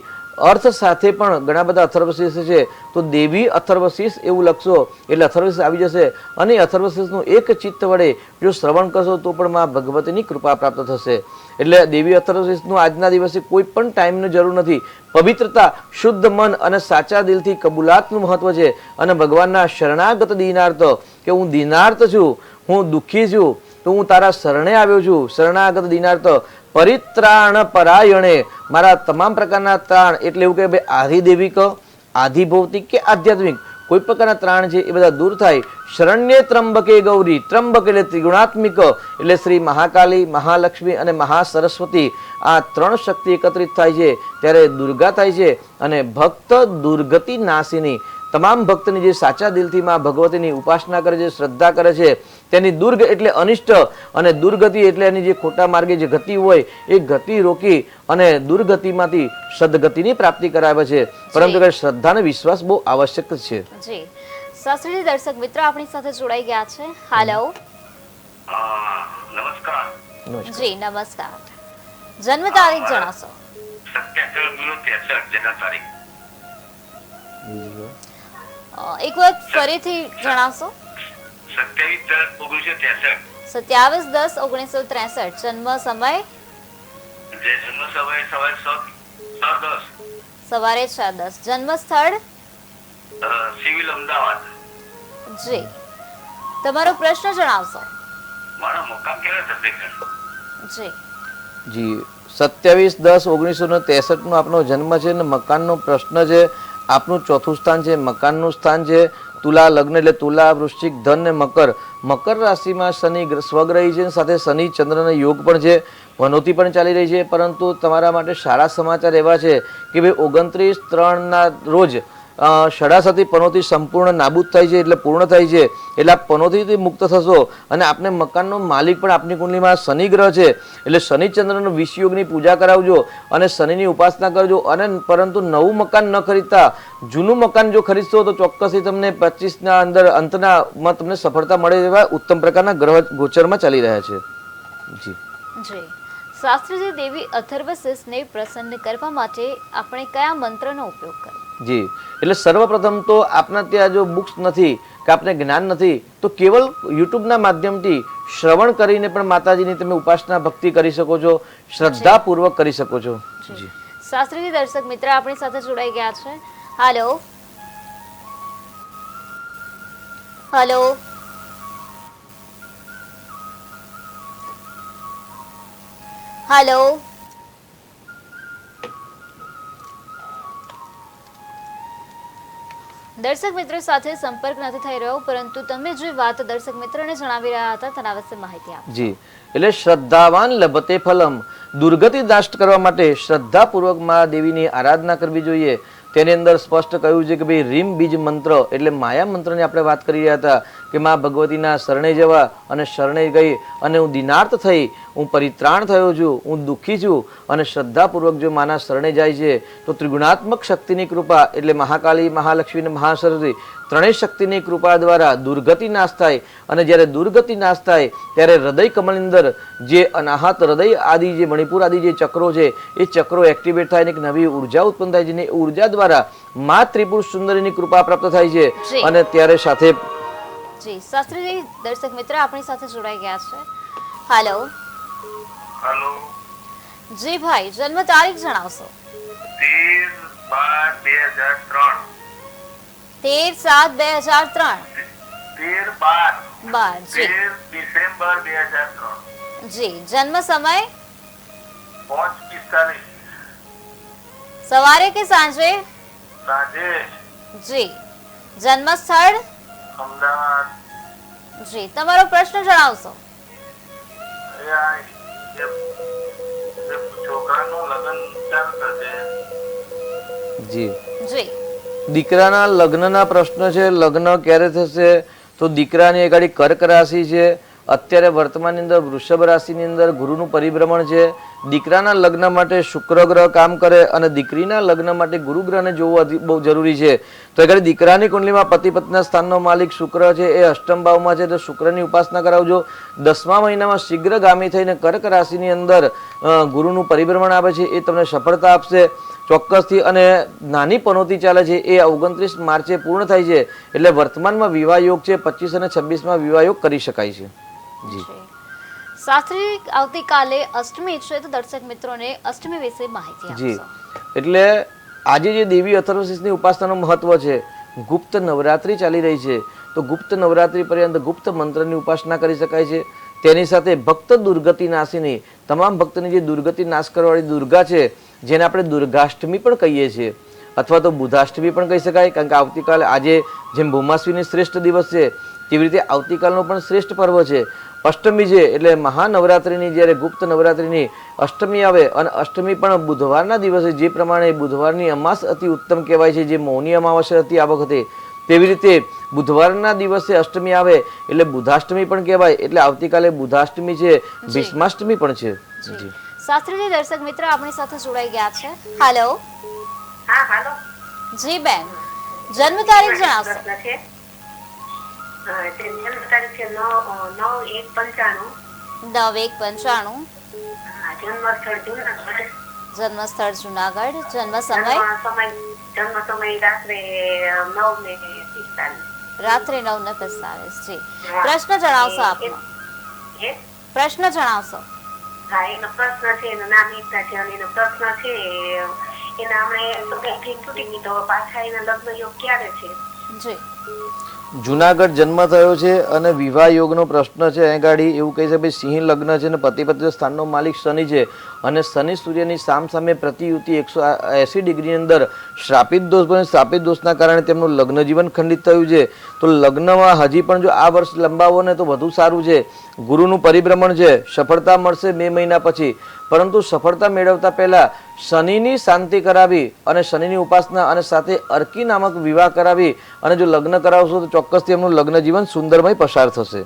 અર્થ સાથે પણ ઘણા બધા અથર્વશીષ છે. તો દેવી અથર્વશીષ એવું લખશો એટલે અથર્વશીષ આવી જશે. અને અથર્વશીષનું એક ચિત્ત વડે જો શ્રવણ કરશો તો પણ માં ભગવતીની કૃપા પ્રાપ્ત થશે. એટલે દેવી અથર્વશીષનું આજના દિવસે કોઈ પણ ટાઈમની જરૂર નથી. પવિત્રતા, શુદ્ધ મન અને સાચા દિલથી કબૂલાતનું મહત્વ છે. અને ભગવાનના શરણાગત દીનાર્થ કે હું દીનાર્થ છું, હું દુઃખી છું, તો હું તારા શરણે આવ્યો છું. શરણાગત દીનાર્થ પરિત્રાણ પરાયણે, મારા તમામ પ્રકારના ત્રાણ. એટલે એવું કે ભાઈ આધિદેવિક, આધિભૌતિક કે આધ્યાત્મિક કોઈ પ્રકારના ત્રાણ છે એ બધા દૂર થાય. શરણ્ય ત્રંબકે ગૌરી, ત્રંબક એટલે ત્રિગુણાત્મિક એટલે શ્રી મહાકાલી, મહાલક્ષ્મી અને મહાસરસ્વતી. આ 3 શક્તિ એકત્રિત થાય છે ત્યારે દુર્ગા થાય છે. અને ભક્ત દુર્ગતિ નાશિની, તમામ ભક્તની જે સાચા દિલથી માં ભગવતીની ઉપાસના કરે છે, શ્રદ્ધા કરે છે તેની દુર્ગ એટલે અનિષ્ટ અને દુર્ગતિ એટલે એની જે ખોટા માર્ગે જે ગતિ હોય એ ગતિ રોકી અને દુર્ગતિમાંથી સદગતિની પ્રાપ્તિ કરાવે છે. પરંતુ શ્રદ્ધા અને વિશ્વાસ બહુ આવશ્યક છે. જી. શાસ્ત્રીજી, દર્શક મિત્ર આપણી સાથે જોડાઈ ગયા છે. હાલો, નમસ્કાર. જી નમસ્કાર. જન્મ તારીખ જણાવશો? 27/2/63 જન્મ તારીખ. એક વખત ફરીથી જણાવશો? 27/10/1963. 27/10/1963. જન્મ સમય? જન્મ સમય સવારે 7:10. સવારે 6:10. જન્મ સ્થળ? સિવિલ અમદાવાદ. જી. તમારો પ્રશ્ન જણાવશો? મારા મકાન ક્યારે થશે? જી. જી 27/10/1963 નો આપનો જન્મ છે અને મકાનનો પ્રશ્ન છે. આપનું 4થું સ્થાન છે, મકાનનું સ્થાન છે તુલા લગ્ન એટલે તુલા, વૃશ્ચિક, ધન ને મકર. મકર રાશિમાં શનિ સ્વગ્રહી છે, સાથે શનિ ચંદ્રનો યોગ પણ છે, વનોતી પણ ચાલી રહી છે. પરંતુ તમારા માટે સારા સમાચાર એવા છે કે ભાઈ 29/3 રોજ ષડાસતી પનોતી સંપૂર્ણ નાબૂદ થાય છે, એટલે પૂર્ણ થાય છે. એટલે આપ પનોતીથી મુક્ત થશો અને આપને મકાનનો માલિક પણ આપની કુંડલીમાં શનિ ગ્રહ છે. એટલે શનિચંદ્રનો વિષયોગની પૂજા કરાવજો અને શનિની ઉપાસના કરજો. અને પરંતુ નવું મકાન ન ખરીદતા જૂનું મકાન જો ખરીદશો તો ચોક્કસથી તમને 25ના અંતમાં તમને સફળતા મળે એવા ઉત્તમ પ્રકારના ગ્રહ ગોચરમાં ચાલી રહ્યા છે. જી જી શાસ્ત્રીજી, દેવી અથર્વશીષને પ્રસન્ન કરવા માટે આપણે કયા મંત્રનો ઉપયોગ કરીએ? જી, એટલે સર્વપ્રથમ તો આપના ત્યાં જો બુક્સ નથી કે આપને જ્ઞાન નથી તો કેવલ યુટ્યુબના માધ્યમથી શ્રવણ કરીને પણ માતાજીની તમે ઉપાસના ભક્તિ કરી શકો છો, શ્રદ્ધાપૂર્વક કરી શકો છો. જી શાસ્ત્રીજી, દર્શક મિત્ર આપણી સાથે જોડાઈ ગયા છે. હાલો હાલો હાલો દર્શક મિત્રો સાથે સંપર્ક નથી થઈ રહ્યો, પરંતુ તમે જે વાત દર્શક મિત્રને જણાવી રહ્યા હતા તેના વિશે માહિતી આપો. જી, એટલે શ્રદ્ધાવાન લભતે ફલમ. દુર્ગતિ નાશ કરવા માટે શ્રદ્ધાપૂર્વક મા દેવીની આરાધના કરવી જોઈએ. તેની અંદર સ્પષ્ટ કહ્યું છે કે ભાઈ રીમ બીજ મંત્ર એટલે માયા મંત્રની આપણે વાત કરી રહ્યા હતા કે મા ભગવતીના શરણે જવા અને શરણે ગઈ અને હું દિનાર્થ થઈ, હું પરિત્રાણ થયો છું, હું દુઃખી છું અને શ્રદ્ધાપૂર્વક જો માના શરણે જાય છે તો ત્રિગુણાત્મક શક્તિની કૃપા એટલે મહાકાળી, મહાલક્ષ્મી અને મહાસરસ્વતી ત્રણેય શક્તિની કૃપા દ્વારા દુર્ગતિ નાશ થાય. અને જ્યારે દુર્ગતિ નાશ થાય ત્યારે હૃદય કમળની અંદર જે અનાહત હૃદય આદિ જે મણિપુર આદિ જે ચક્રો છે એ ચક્રો એક્ટિવેટ થાય અને એક નવી ઉર્જા ઉત્પન્ન થાય છે. એ ઉર્જા દ્વારા મા ત્રિપુર સુંદરીની કૃપા પ્રાપ્ત થાય છે. અને ત્યારે સાથે જી શાસ્ત્રીજી, દર્શક મિત્ર આપણી સાથે જોડાઈ ગયા છે. હાલો હેલો, જી ભાઈ, જન્મ તારીખ જણાવશો? 13/7/2003. 13/7/2003. 13/12. જી 13 ડિસેમ્બર 2003. જી. જન્મ સમય 5:45 સવારે કે સાંજે? સાંજે. જી. જન્મ સ્થળ? અમદાવાદ. જી. તમારો પ્રશ્ન જણાવશો? છોકરાનું લગ્ન ચાલતું છે. જી જી. દીકરાના લગ્નના પ્રશ્ન છે. લગ્ન ક્યારે થશે? તો દીકરાની ગાડી કર્ક રાશિ છે. અત્યારે વર્તમાનની અંદર વૃષભ રાશિની અંદર ગુરુનું પરિભ્રમણ છે. દીકરાના લગ્ન માટે શુક્ર ગ્રહ કામ કરે અને દીકરીના લગ્ન માટે ગુરુ ગ્રહને જોવું બહુ જરૂરી છે. તો એ દીકરાની કુંડલીમાં પતિ પત્નીના સ્થાનનો માલિક શુક્ર છે, એ અષ્ટમ ભાવમાં છે. તો શુક્રની ઉપાસના કરાવજો. 10મા મહિનામાં શીઘ્રગામી થઈને કર્ક રાશિની અંદર ગુરુનું પરિભ્રમણ આવે છે, એ તમને સફળતા આપશે ચોક્કસથી. અને નાની પનોતી ચાલે છે એ 29 માર્ચે પૂર્ણ થાય છે. એટલે વર્તમાનમાં વિવાહ યોગ છે. 25 અને 26માં વિવાહ યોગ કરી શકાય છે. જી શાસ્ત્રી, આવતીકાલે અષ્ટમી છે, તો દર્શક મિત્રોને અષ્ટમી વિશે માહિતી જી, આપશો? એટલે આજે જે દેવી અથર્વશીષની ઉપાસનાનું મહત્વ છે, ગુપ્ત નવરાત્રી ચાલી રહી છે. તો ગુપ્ત નવરાત્રી પર્યંત ગુપ્ત મંત્રની ઉપાસના કરી શકાય છે. તેની સાથે ભક્ત દુર્ગતિ નાશીની, તમામ ભક્તની જે દુર્ગતિ નાશ કરવાવાળી દુર્ગા છે, જેને આપણે દુર્ગાષ્ટમી પણ કહીએ છીએ અથવા તો બુધાષ્ટમી પણ કહી શકાય. કારણ કે આવતીકાલે આજે જેમ ભૌમાશ્વીની શ્રેષ્ઠ દિવસ છે તેવી રીતે આવતીકાલનો પણ શ્રેષ્ઠ પર્વ છે. અષ્ટમી છે એટલે મહાનવરાત્રિની જ્યારે ગુપ્ત નવરાત્રિની અષ્ટમી આવે અને અષ્ટમી પણ બુધવારના દિવસે, જે પ્રમાણે બુધવારની અમાસ અતિ ઉત્તમ કહેવાય છે, જે મૌની અમાવસ્યા હતી આ વખતે, તેવી રીતે બુધવારના દિવસે અષ્ટમી આવે એટલે બુધાષ્ટમી પણ કહેવાય. એટલે આવતીકાલે બુધાષ્ટમી છે, ભીષ્માષ્ટમી પણ છે. જી શાસ્ત્રીજી, દર્શક મિત્ર આપણી સાથે જોડાઈ ગયા છે. હાલો. હા હાલો. જી બેન, જન્મ તારીખ જણાવશો? જન્મ તારીખ છે 9/1/95. 9/1/95. જન્મ સ્થળ જુનાગઢ. જન્મ સ્થળ જુનાગઢ. જન્મ સમય? જન્મ સમય રાત્રે 9:45. રાત્રે 9:45. જી. પ્રશ્ન જણાવશો આપનો? પ્રશ્ન જણાવશો? હા, એનો પ્રશ્ન છે, એનું નામ એકતા છે અને એનો પ્રશ્ન છે એના હમણાં તો કઈ તૂટી ગઈ, તો પાછા એના લગ્ન યોગ ક્યારે છે? જી. જુનાગઢ જન્મ થયો છે અને વિવાહ યોગનો પ્રશ્ન છે. અહીં ગાડી એવું કહે છે ભાઈ સિંહ લગ્ન છે અને પતિ પત્ની સ્થાનનો માલિક શનિ છે અને શનિ સૂર્યની સામે પ્રતિયુતિ 180 ડિગ્રીની અંદર શ્રાપિત દોષ બને. શ્રાપિત દોષના કારણે તેમનું લગ્ન જીવન ખંડિત થયું છે. તો લગ્નમાં હજી પણ જો આ વર્ષ લંબાવો ને તો વધુ સારું છે. ગુરુનું પરિભ્રમણ છે, સફળતા મળશે 2 મહિના પછી. પરંતુ સફળતા મેળવતા પહેલા શનિની શાંતિ કરાવી અને શનિની ઉપાસના અને સાથે અર્કી નામક વિવાહ કરાવી અને જો લગ્ન કરાવશો તો ચોક્કસથી એમનું લગ્ન જીવન સુંદરમય પસાર થશે.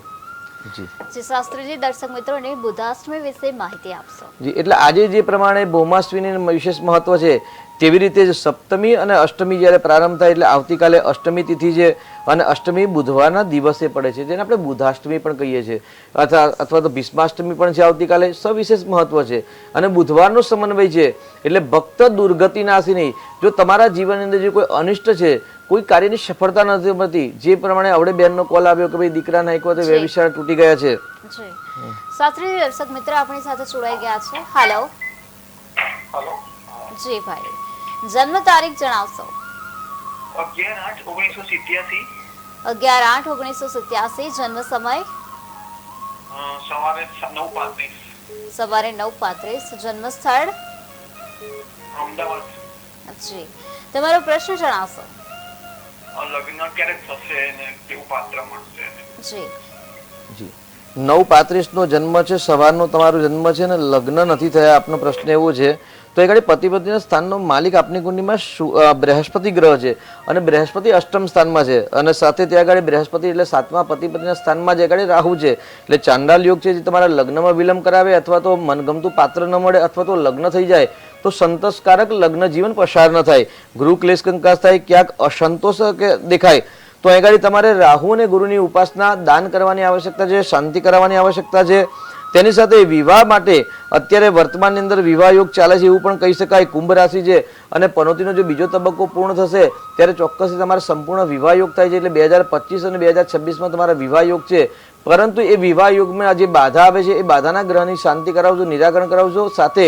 જી જી શાસ્ત્રીજી, દર્શક મિત્રોને બુધાષ્ટમી વિશે માહિતી આપશો. જી, એટલે આજે જે પ્રમાણે ભૌમાષ્ટમીની વિશેષ મહત્વ છે તેવી રીતે જ સપ્તમી અને અષ્ટમી જ્યારે પ્રારંભ થાય એટલે આવતીકાલે અષ્ટમી તિથિ છે અને અષ્ટમી બુધવારના દિવસે પડે છે, જેને આપણે બુધાષ્ટમી પણ કહીએ છીએ અથવા તો ભીષ્માષ્ટમી પણ છે આવતીકાલે. સવિશેષ મહત્વ છે અને બુધવારનો સમન્વય છે એટલે ભક્ત દુર્ગતિ નાશીની. જો તમારા જીવનની અંદર જે કોઈ અનિષ્ટ છે, કોઈ કાર્યની સફળતા નથી મળતી, જે પ્રમાણે આવડે બેનનો કોલ આવ્યો કે ભાઈ દીકરા નાખ્યો તો વ્યવસાય તૂટી ગયા છે. જી શાસ્ત્રીજી, દર્શક મિત્ર આપણી સાથે જોડાઈ ગયા છે. હાલો. હેલો, જી ભાઈ, જન્મ તારીખ જણાવશો. 11/8/1987 11/8/1987. જન્મ સમય સવારે 9:35 સવારે 9:35. જન્મ સ્થળ અમદાવાદ. જી, તમારો પ્રશ્ન જણાવશો. લગ્ન ક્યારે થશે ને કેવું પાત્ર મળશે? જી જી, 9:35 નો જન્મ છે, સવારનો તમારો જન્મ છે ને લગ્ન નથી થયા. આપનો પ્રશ્ન એવો છે તો એ પતિ પત્નીના સ્થાનનો માલિક આપની કુંડલીમાં બૃહસ્પતિ ગ્રહ છે અને બૃહસ્પતિ અષ્ટમ સ્થાનમાં છે અને સાથે ત્યાં આગળ બૃહસ્પતિ એટલે 7મા પતિ પત્નીના સ્થાનમાં જે આગળ રાહુ છે. એટલે ચાંડાલ યોગ છે જે તમારા લગ્નમાં વિલંબ કરાવે અથવા તો મનગમતું પાત્ર ન મળે અથવા તો લગ્ન થઈ જાય તો સંતોષકારક લગ્ન જીવન પસાર ન થાય, ગૃહ ક્લેશ કંકાસ થાય, ક્યાંક અસંતોષ દેખાય. તો અહીં આગળ તમારે રાહુ અને ગુરુની ઉપાસના, દાન કરવાની આવશ્યકતા છે, શાંતિ કરાવવાની આવશ્યકતા છે. તેની સાથે વિવાહ માટે અત્યારે વર્તમાનની અંદર વિવાહ યોગ ચાલે છે એવું પણ કહી શકાય. કુંભ રાશિ છે અને પનોતીનો જો બીજો તબક્કો પૂર્ણ થશે ત્યારે ચોક્કસથી તમારે સંપૂર્ણ વિવાહ યોગ થાય છે. એટલે 2025 અને 2026માં તમારા વિવાહ યોગ છે. પરંતુ એ વિવાહ યોગમાં જે બાધા આવે છે એ બાધાના ગ્રહની શાંતિ કરાવજો, નિરાકરણ કરાવજો. સાથે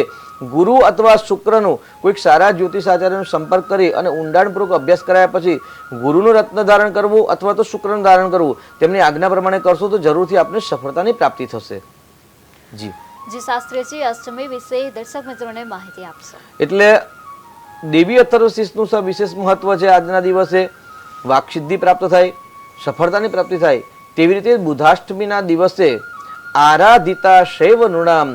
ગુરુ અથવા શુક્રનું કોઈક સારા જ્યોતિષ આચાર્યનો સંપર્ક કરી અને ઊંડાણપૂર્વક અભ્યાસ કરાયા પછી ગુરુનું રત્ન ધારણ કરવું અથવા તો શુક્રનું ધારણ કરવું, તેમની આજ્ઞા પ્રમાણે કરશો તો જરૂરથી આપને સફળતાની પ્રાપ્તિ થશે. જી જી શાસ્ત્રીજી, અષ્ટમી વિશે દર્શક મિત્રોને માહિતી આપશો. એટલે દેવી અથર્વશીર્ષનું વિશેષ મહત્વ છે. આજના દિવસે વાકસિદ્ધિ પ્રાપ્ત થાય, સફળતાની પ્રાપ્તિ થાય. તેવી રીતે બુધાષ્ટમીના દિવસે આરાધિતા શૈવ નૃણામ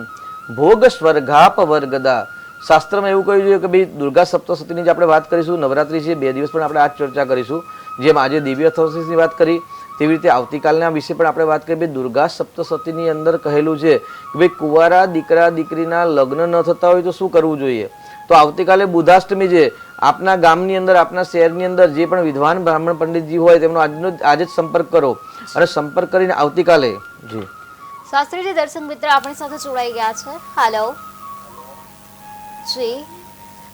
ભોગ સ્વર્ગાપવર્ગદા. શાસ્ત્રમાં એવું કહ્યું છે કે ભાઈ દુર્ગા સપ્તશતીની જે આપણે વાત કરીશું, નવરાત્રી છે 2 દિવસ પણ આપણે આ ચર્ચા કરીશું. જેમ આજે દેવી અથર્વશીર્ષની વાત કરી તેવી રીતે આવતીકાલના વિશે પણ આપણે વાત કરીએ. દુર્ગા સપ્તશતીની અંદર કહેલું છે કે ભાઈ કુંવારા દીકરા દીકરીના લગ્ન ન થતા હોય તો શું કરવું જોઈએ. તો આવતીકાલે બુધાષ્ટમી છે. આપના ગામની અંદર, આપના શહેરની અંદર જે પણ વિદ્વાન બ્રાહ્મણ પંડિતજી હોય તેમનો આજે જ સંપર્ક કરો અને સંપર્ક કરીને આવતીકાલે. જી શાસ્ત્રીજી, દર્શક મિત્ર આપણી સાથે જોડાઈ ગયા છે. હાલો. જી,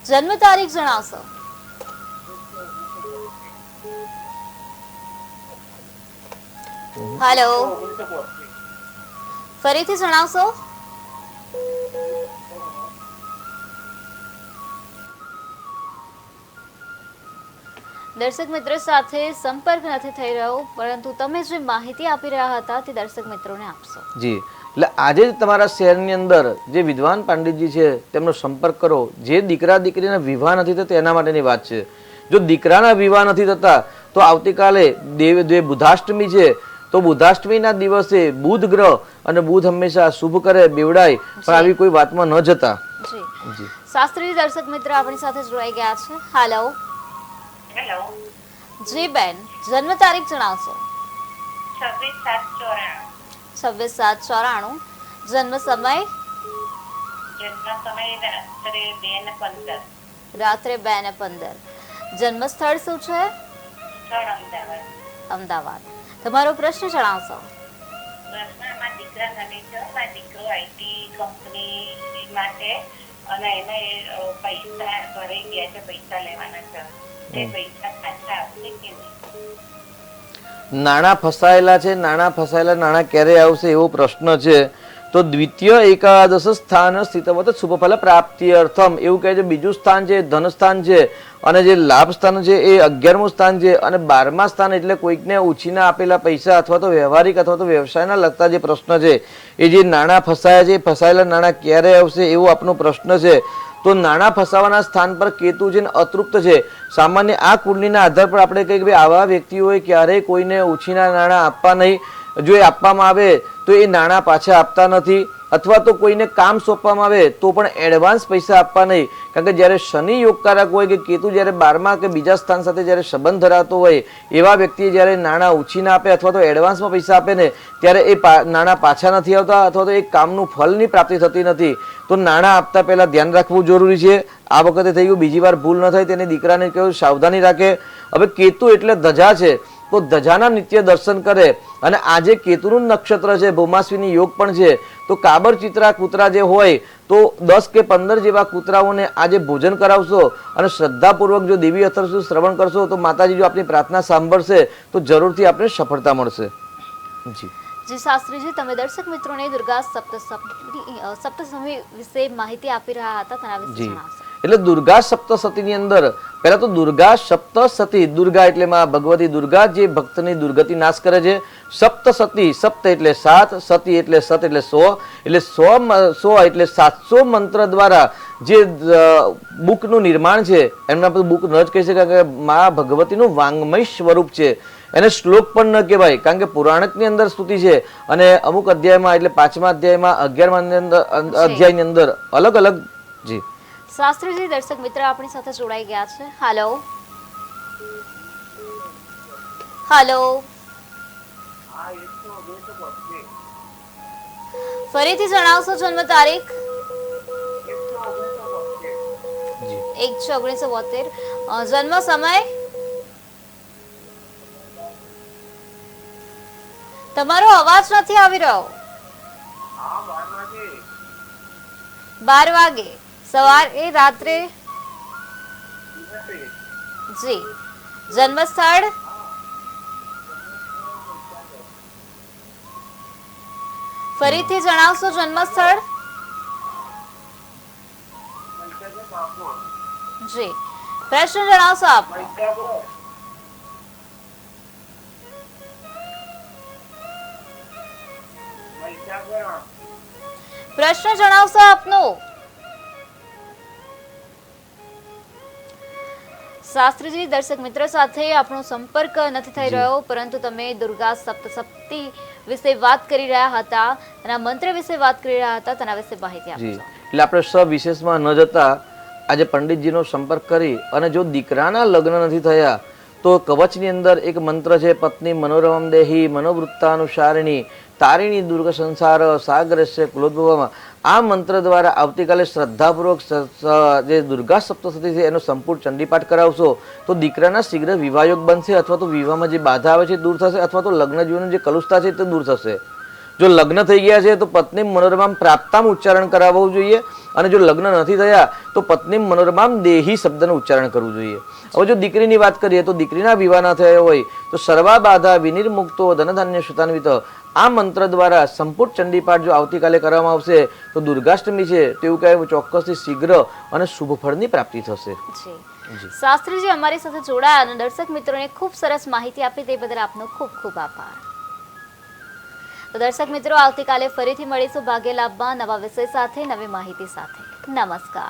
જન્મ તારીખ જણાવશો. હાલો, ફરીથી જણાવશો. દર્શક મિત્ર સાથે સંપર્ક નથી થઈ રહ્યો, પરંતુ તમે જે માહિતી આપી રહ્યા હતા તે દર્શક મિત્રોને આપશો. જી, એટલે આજે જ તમારા શહેરની અંદર જે વિદ્વાન પંડિતજી છે તેમનો સંપર્ક કરો. જે દીકરા દીકરીના વિવાહ નથી થતા એના માટેની વાત છે. જો દીકરાના વિવાહ નથી થતા તો આવતીકાલે બુધાષ્ટમી છે તો બુધાષ્ટમીના દિવસે બુધ ગ્રહ અને બુધ હંમેશા શુભ કરે, બેવડાય, પણ આવી કોઈ વાતમાં ન જતા. જી શાસ્ત્રીજી, દર્શક મિત્ર આપણી સાથે જોડાઈ ગયા છે. હાલો. હેલો, જી બેન, જન્મ તારીખ જણાવશો. 26/7/94. 26/7/94. જન્મ સમય જન્મ સમય રાત્રે 2:15. રાત્રે 2:15. જન્મ સ્થળ શું છે? સ્થળ અમદાવાદ. અમદાવાદ. તમારો પ્રશ્ન જણાવશો. પ્રશ્નમાં દીકરા નથી છે. મારા દીકરો આઈટી કંપનીમાં છે અને એને પૈસા ભરાઈ ગયા છે, પૈસા લેવાના છે. તે પૈસા પાછા આપશે કે નહીં? નાણાં ફસાયેલા છે, નાણાં ક્યારે આવશે એવો પ્રશ્ન છે. તો દ્વિતીય એકાદશ સ્થાન સ્થિતવત શુભફલ પ્રાપ્તિ અર્થમ એવું કહે છે. બીજું સ્થાન છે ધન સ્થાન છે અને જે લાભ સ્થાન છે એ 11મું સ્થાન છે અને 12મા સ્થાન એટલે કોઈકને ઉછીના આપેલા પૈસા અથવા તો વ્યવહારિક અથવા તો વ્યવસાયના લગતા જે પ્રશ્ન છે એ જે નાણાં ફસાયા છે, ફસાયેલા નાણાં ક્યારે આવશે એવો આપનો પ્રશ્ન છે. તો નાણાં ફસાવાના સ્થાન પર કેતુ છે ને અતૃપ્ત છે. સામાન્ય આ કુંડલીના આધાર પર આપણે કહીએ કે ભાઈ આવા વ્યક્તિઓએ ક્યારેય કોઈને ઉછીના નાણાં આપવા નહીં. જો એ આપવામાં આવે તો એ નાણાં પાછા આપતા નથી અથવા તો કોઈને કામ સોંપવામાં આવે તો પણ એડવાન્સ પૈસા આપવા નહીં. કારણ કે જ્યારે શનિ યોગકારક હોય કે કેતુ જ્યારે 12મા કે બીજા સ્થાન સાથે જ્યારે સંબંધ ધરાવતો હોય એવા વ્યક્તિએ જ્યારે નાણાં ઉછીના આપે અથવા તો એડવાન્સમાં પૈસા આપે ને ત્યારે એ નાણાં પાછા નથી આવતા અથવા તો એ કામનું ફળની પ્રાપ્તિ થતી નથી. તો નાણાં આપતા પહેલા ધ્યાન રાખવું જરૂરી છે. આ વખતે થઈ ગયું, બીજી વાર ભૂલ ન થાય તેને દીકરાને કહ્યું સાવધાની રાખે. હવે કેતુ એટલે ધજા છે તો ધજાના નિત્ય દર્શન કરે અને આજે કેતુનું નક્ષત્ર છે, ભૌમાશ્વિની યોગ પણ છે. તો કાબર ચિત્રા કૂતરા જે હોય તો 10 કે 15 જેવા કૂતરાઓને આજે ભોજન કરાવશો અને શ્રદ્ધાપૂર્વક જો દેવી અથર્વનું શ્રવણ કરશો તો માતાજી જો આપની પ્રાર્થના સાંભળશે તો જરૂરથી આપને સફળતા મળશે. જી જી શાસ્ત્રીજી, તમે દર્શક મિત્રોને દુર્ગા સપ્તશતી વિશે માહિતી આપી રહ્યા હતા, તેના વિશે જણાવશો? એટલે દુર્ગા સપ્તસતીની અંદર પહેલા તો દુર્ગા સપ્તસતી, દુર્ગા એટલે માં ભગવતી દુર્ગા જે ભક્તની દુર્ગતિ નાશ કરે છે. સપ્તસતી, સપ્ત એટલે 7, સતી એટલે સત એટલે 100, એટલે 100 એટલે 700 મંત્ર દ્વારા જે બુકનું નિર્માણ છે એમના પર બુક ન જ કહી શકાય કે મા ભગવતીનું વાંગમય સ્વરૂપ છે. એને શ્લોક પણ ન કહેવાય કારણ કે પુરાણકની અંદર સ્તુતિ છે અને અમુક અધ્યાયમાં એટલે 5મા અધ્યાયમાં 11મા અધ્યાયની અંદર અલગ અલગ. જી શાસ્ત્રીજી, દર્શક મિત્ર આપણી સાથે જોડાઈ ગયા છે. હાલો હાલો, ફરીથી જણાવશો જન્મ તારીખ? 1/6/1972. જન્મ સમય? તમારો અવાજ નથી આવી રહ્યો. 12 વાગે સવારે, રાત્રે? જી. જન્મ સ્થળ? ફરીથી જણાવશો જન્મ સ્થળ? જી. પ્રશ્ન જણાવશો આપ? પ્રશ્ન જણાવશો આપનો? શાસ્ત્રીજી, દર્શક મિત્ર સાથે આપણો સંપર્ક નથી થઈ રહ્યો, પરંતુ તમે દુર્ગા સપ્તશતી વિશે વાત કરી રહ્યા હતા, એના મંત્ર વિશે વાત કરી રહ્યા હતા, તેના વિશે માહિતી આપજો. એટલે આપણે સવિશેષમાં ન જતા આજે પંડિતજીનો સંપર્ક કરી અને જો દીકરાના લગ્ન નથી થયા તો કવચની અંદર એક મંત્ર છે, પત્ની મનોરમમ દેહી મનોવૃત્તાનુસારિણી તારિણી દુર્ગ સંસાર સાગરસ્ય કુલોદ્ભવમાં. આ મંત્ર દ્વારા આવતીકાલે શ્રદ્ધાપૂર્વક જે દુર્ગા સપ્તશતી છે એનો સંપૂર્ણ ચંડીપાઠ કરાવશો તો દીકરાના શીઘ્ર વિવાહયોગ બનશે અથવા તો વિવાહમાં જે બાધા આવે છે દૂર થશે અથવા તો લગ્ન જીવનની જે કલુષતા છે તે દૂર થશે. જો લગ્ન થઈ ગયા છે તો પત્ની મનોરમામ પ્રાપ્તામ ઉચ્ચારણ કરાવવું જોઈએ અને જો લગ્ન નથી થયા તો પત્ની મનોરમામ દેહી શબ્દનું ઉચ્ચારણ કરવું જોઈએ. હવે જો દીકરીની વાત કરીએ તો દીકરીના વિવાહ ના થયા હોય તો સર્વા બાધા વિનિર્મુક્તો ધનધાન્ય સુતાન્વિત આ મંત્ર દ્વારા સંપૂર્ણ ચંડીપાઠ જો આવતીકાલે કરવામાં આવશે તો દુર્ગાષ્ટમી છે તેવું કહેવાય ચોક્કસથી શીઘ્ર અને શુભ ફળની પ્રાપ્તિ થશે. શાસ્ત્રીજી અમારી સાથે જોડાયા અને દર્શક મિત્રોને ખૂબ સરસ માહિતી આપી તે બદલ આપનો ખૂબ ખૂબ આભાર. તો દર્શક મિત્રો, આવતીકાલે ફરીથી મળીશું ભાગ્ય લાભમાં નવા વિષય સાથે, નવી માહિતી સાથે. નમસ્કાર.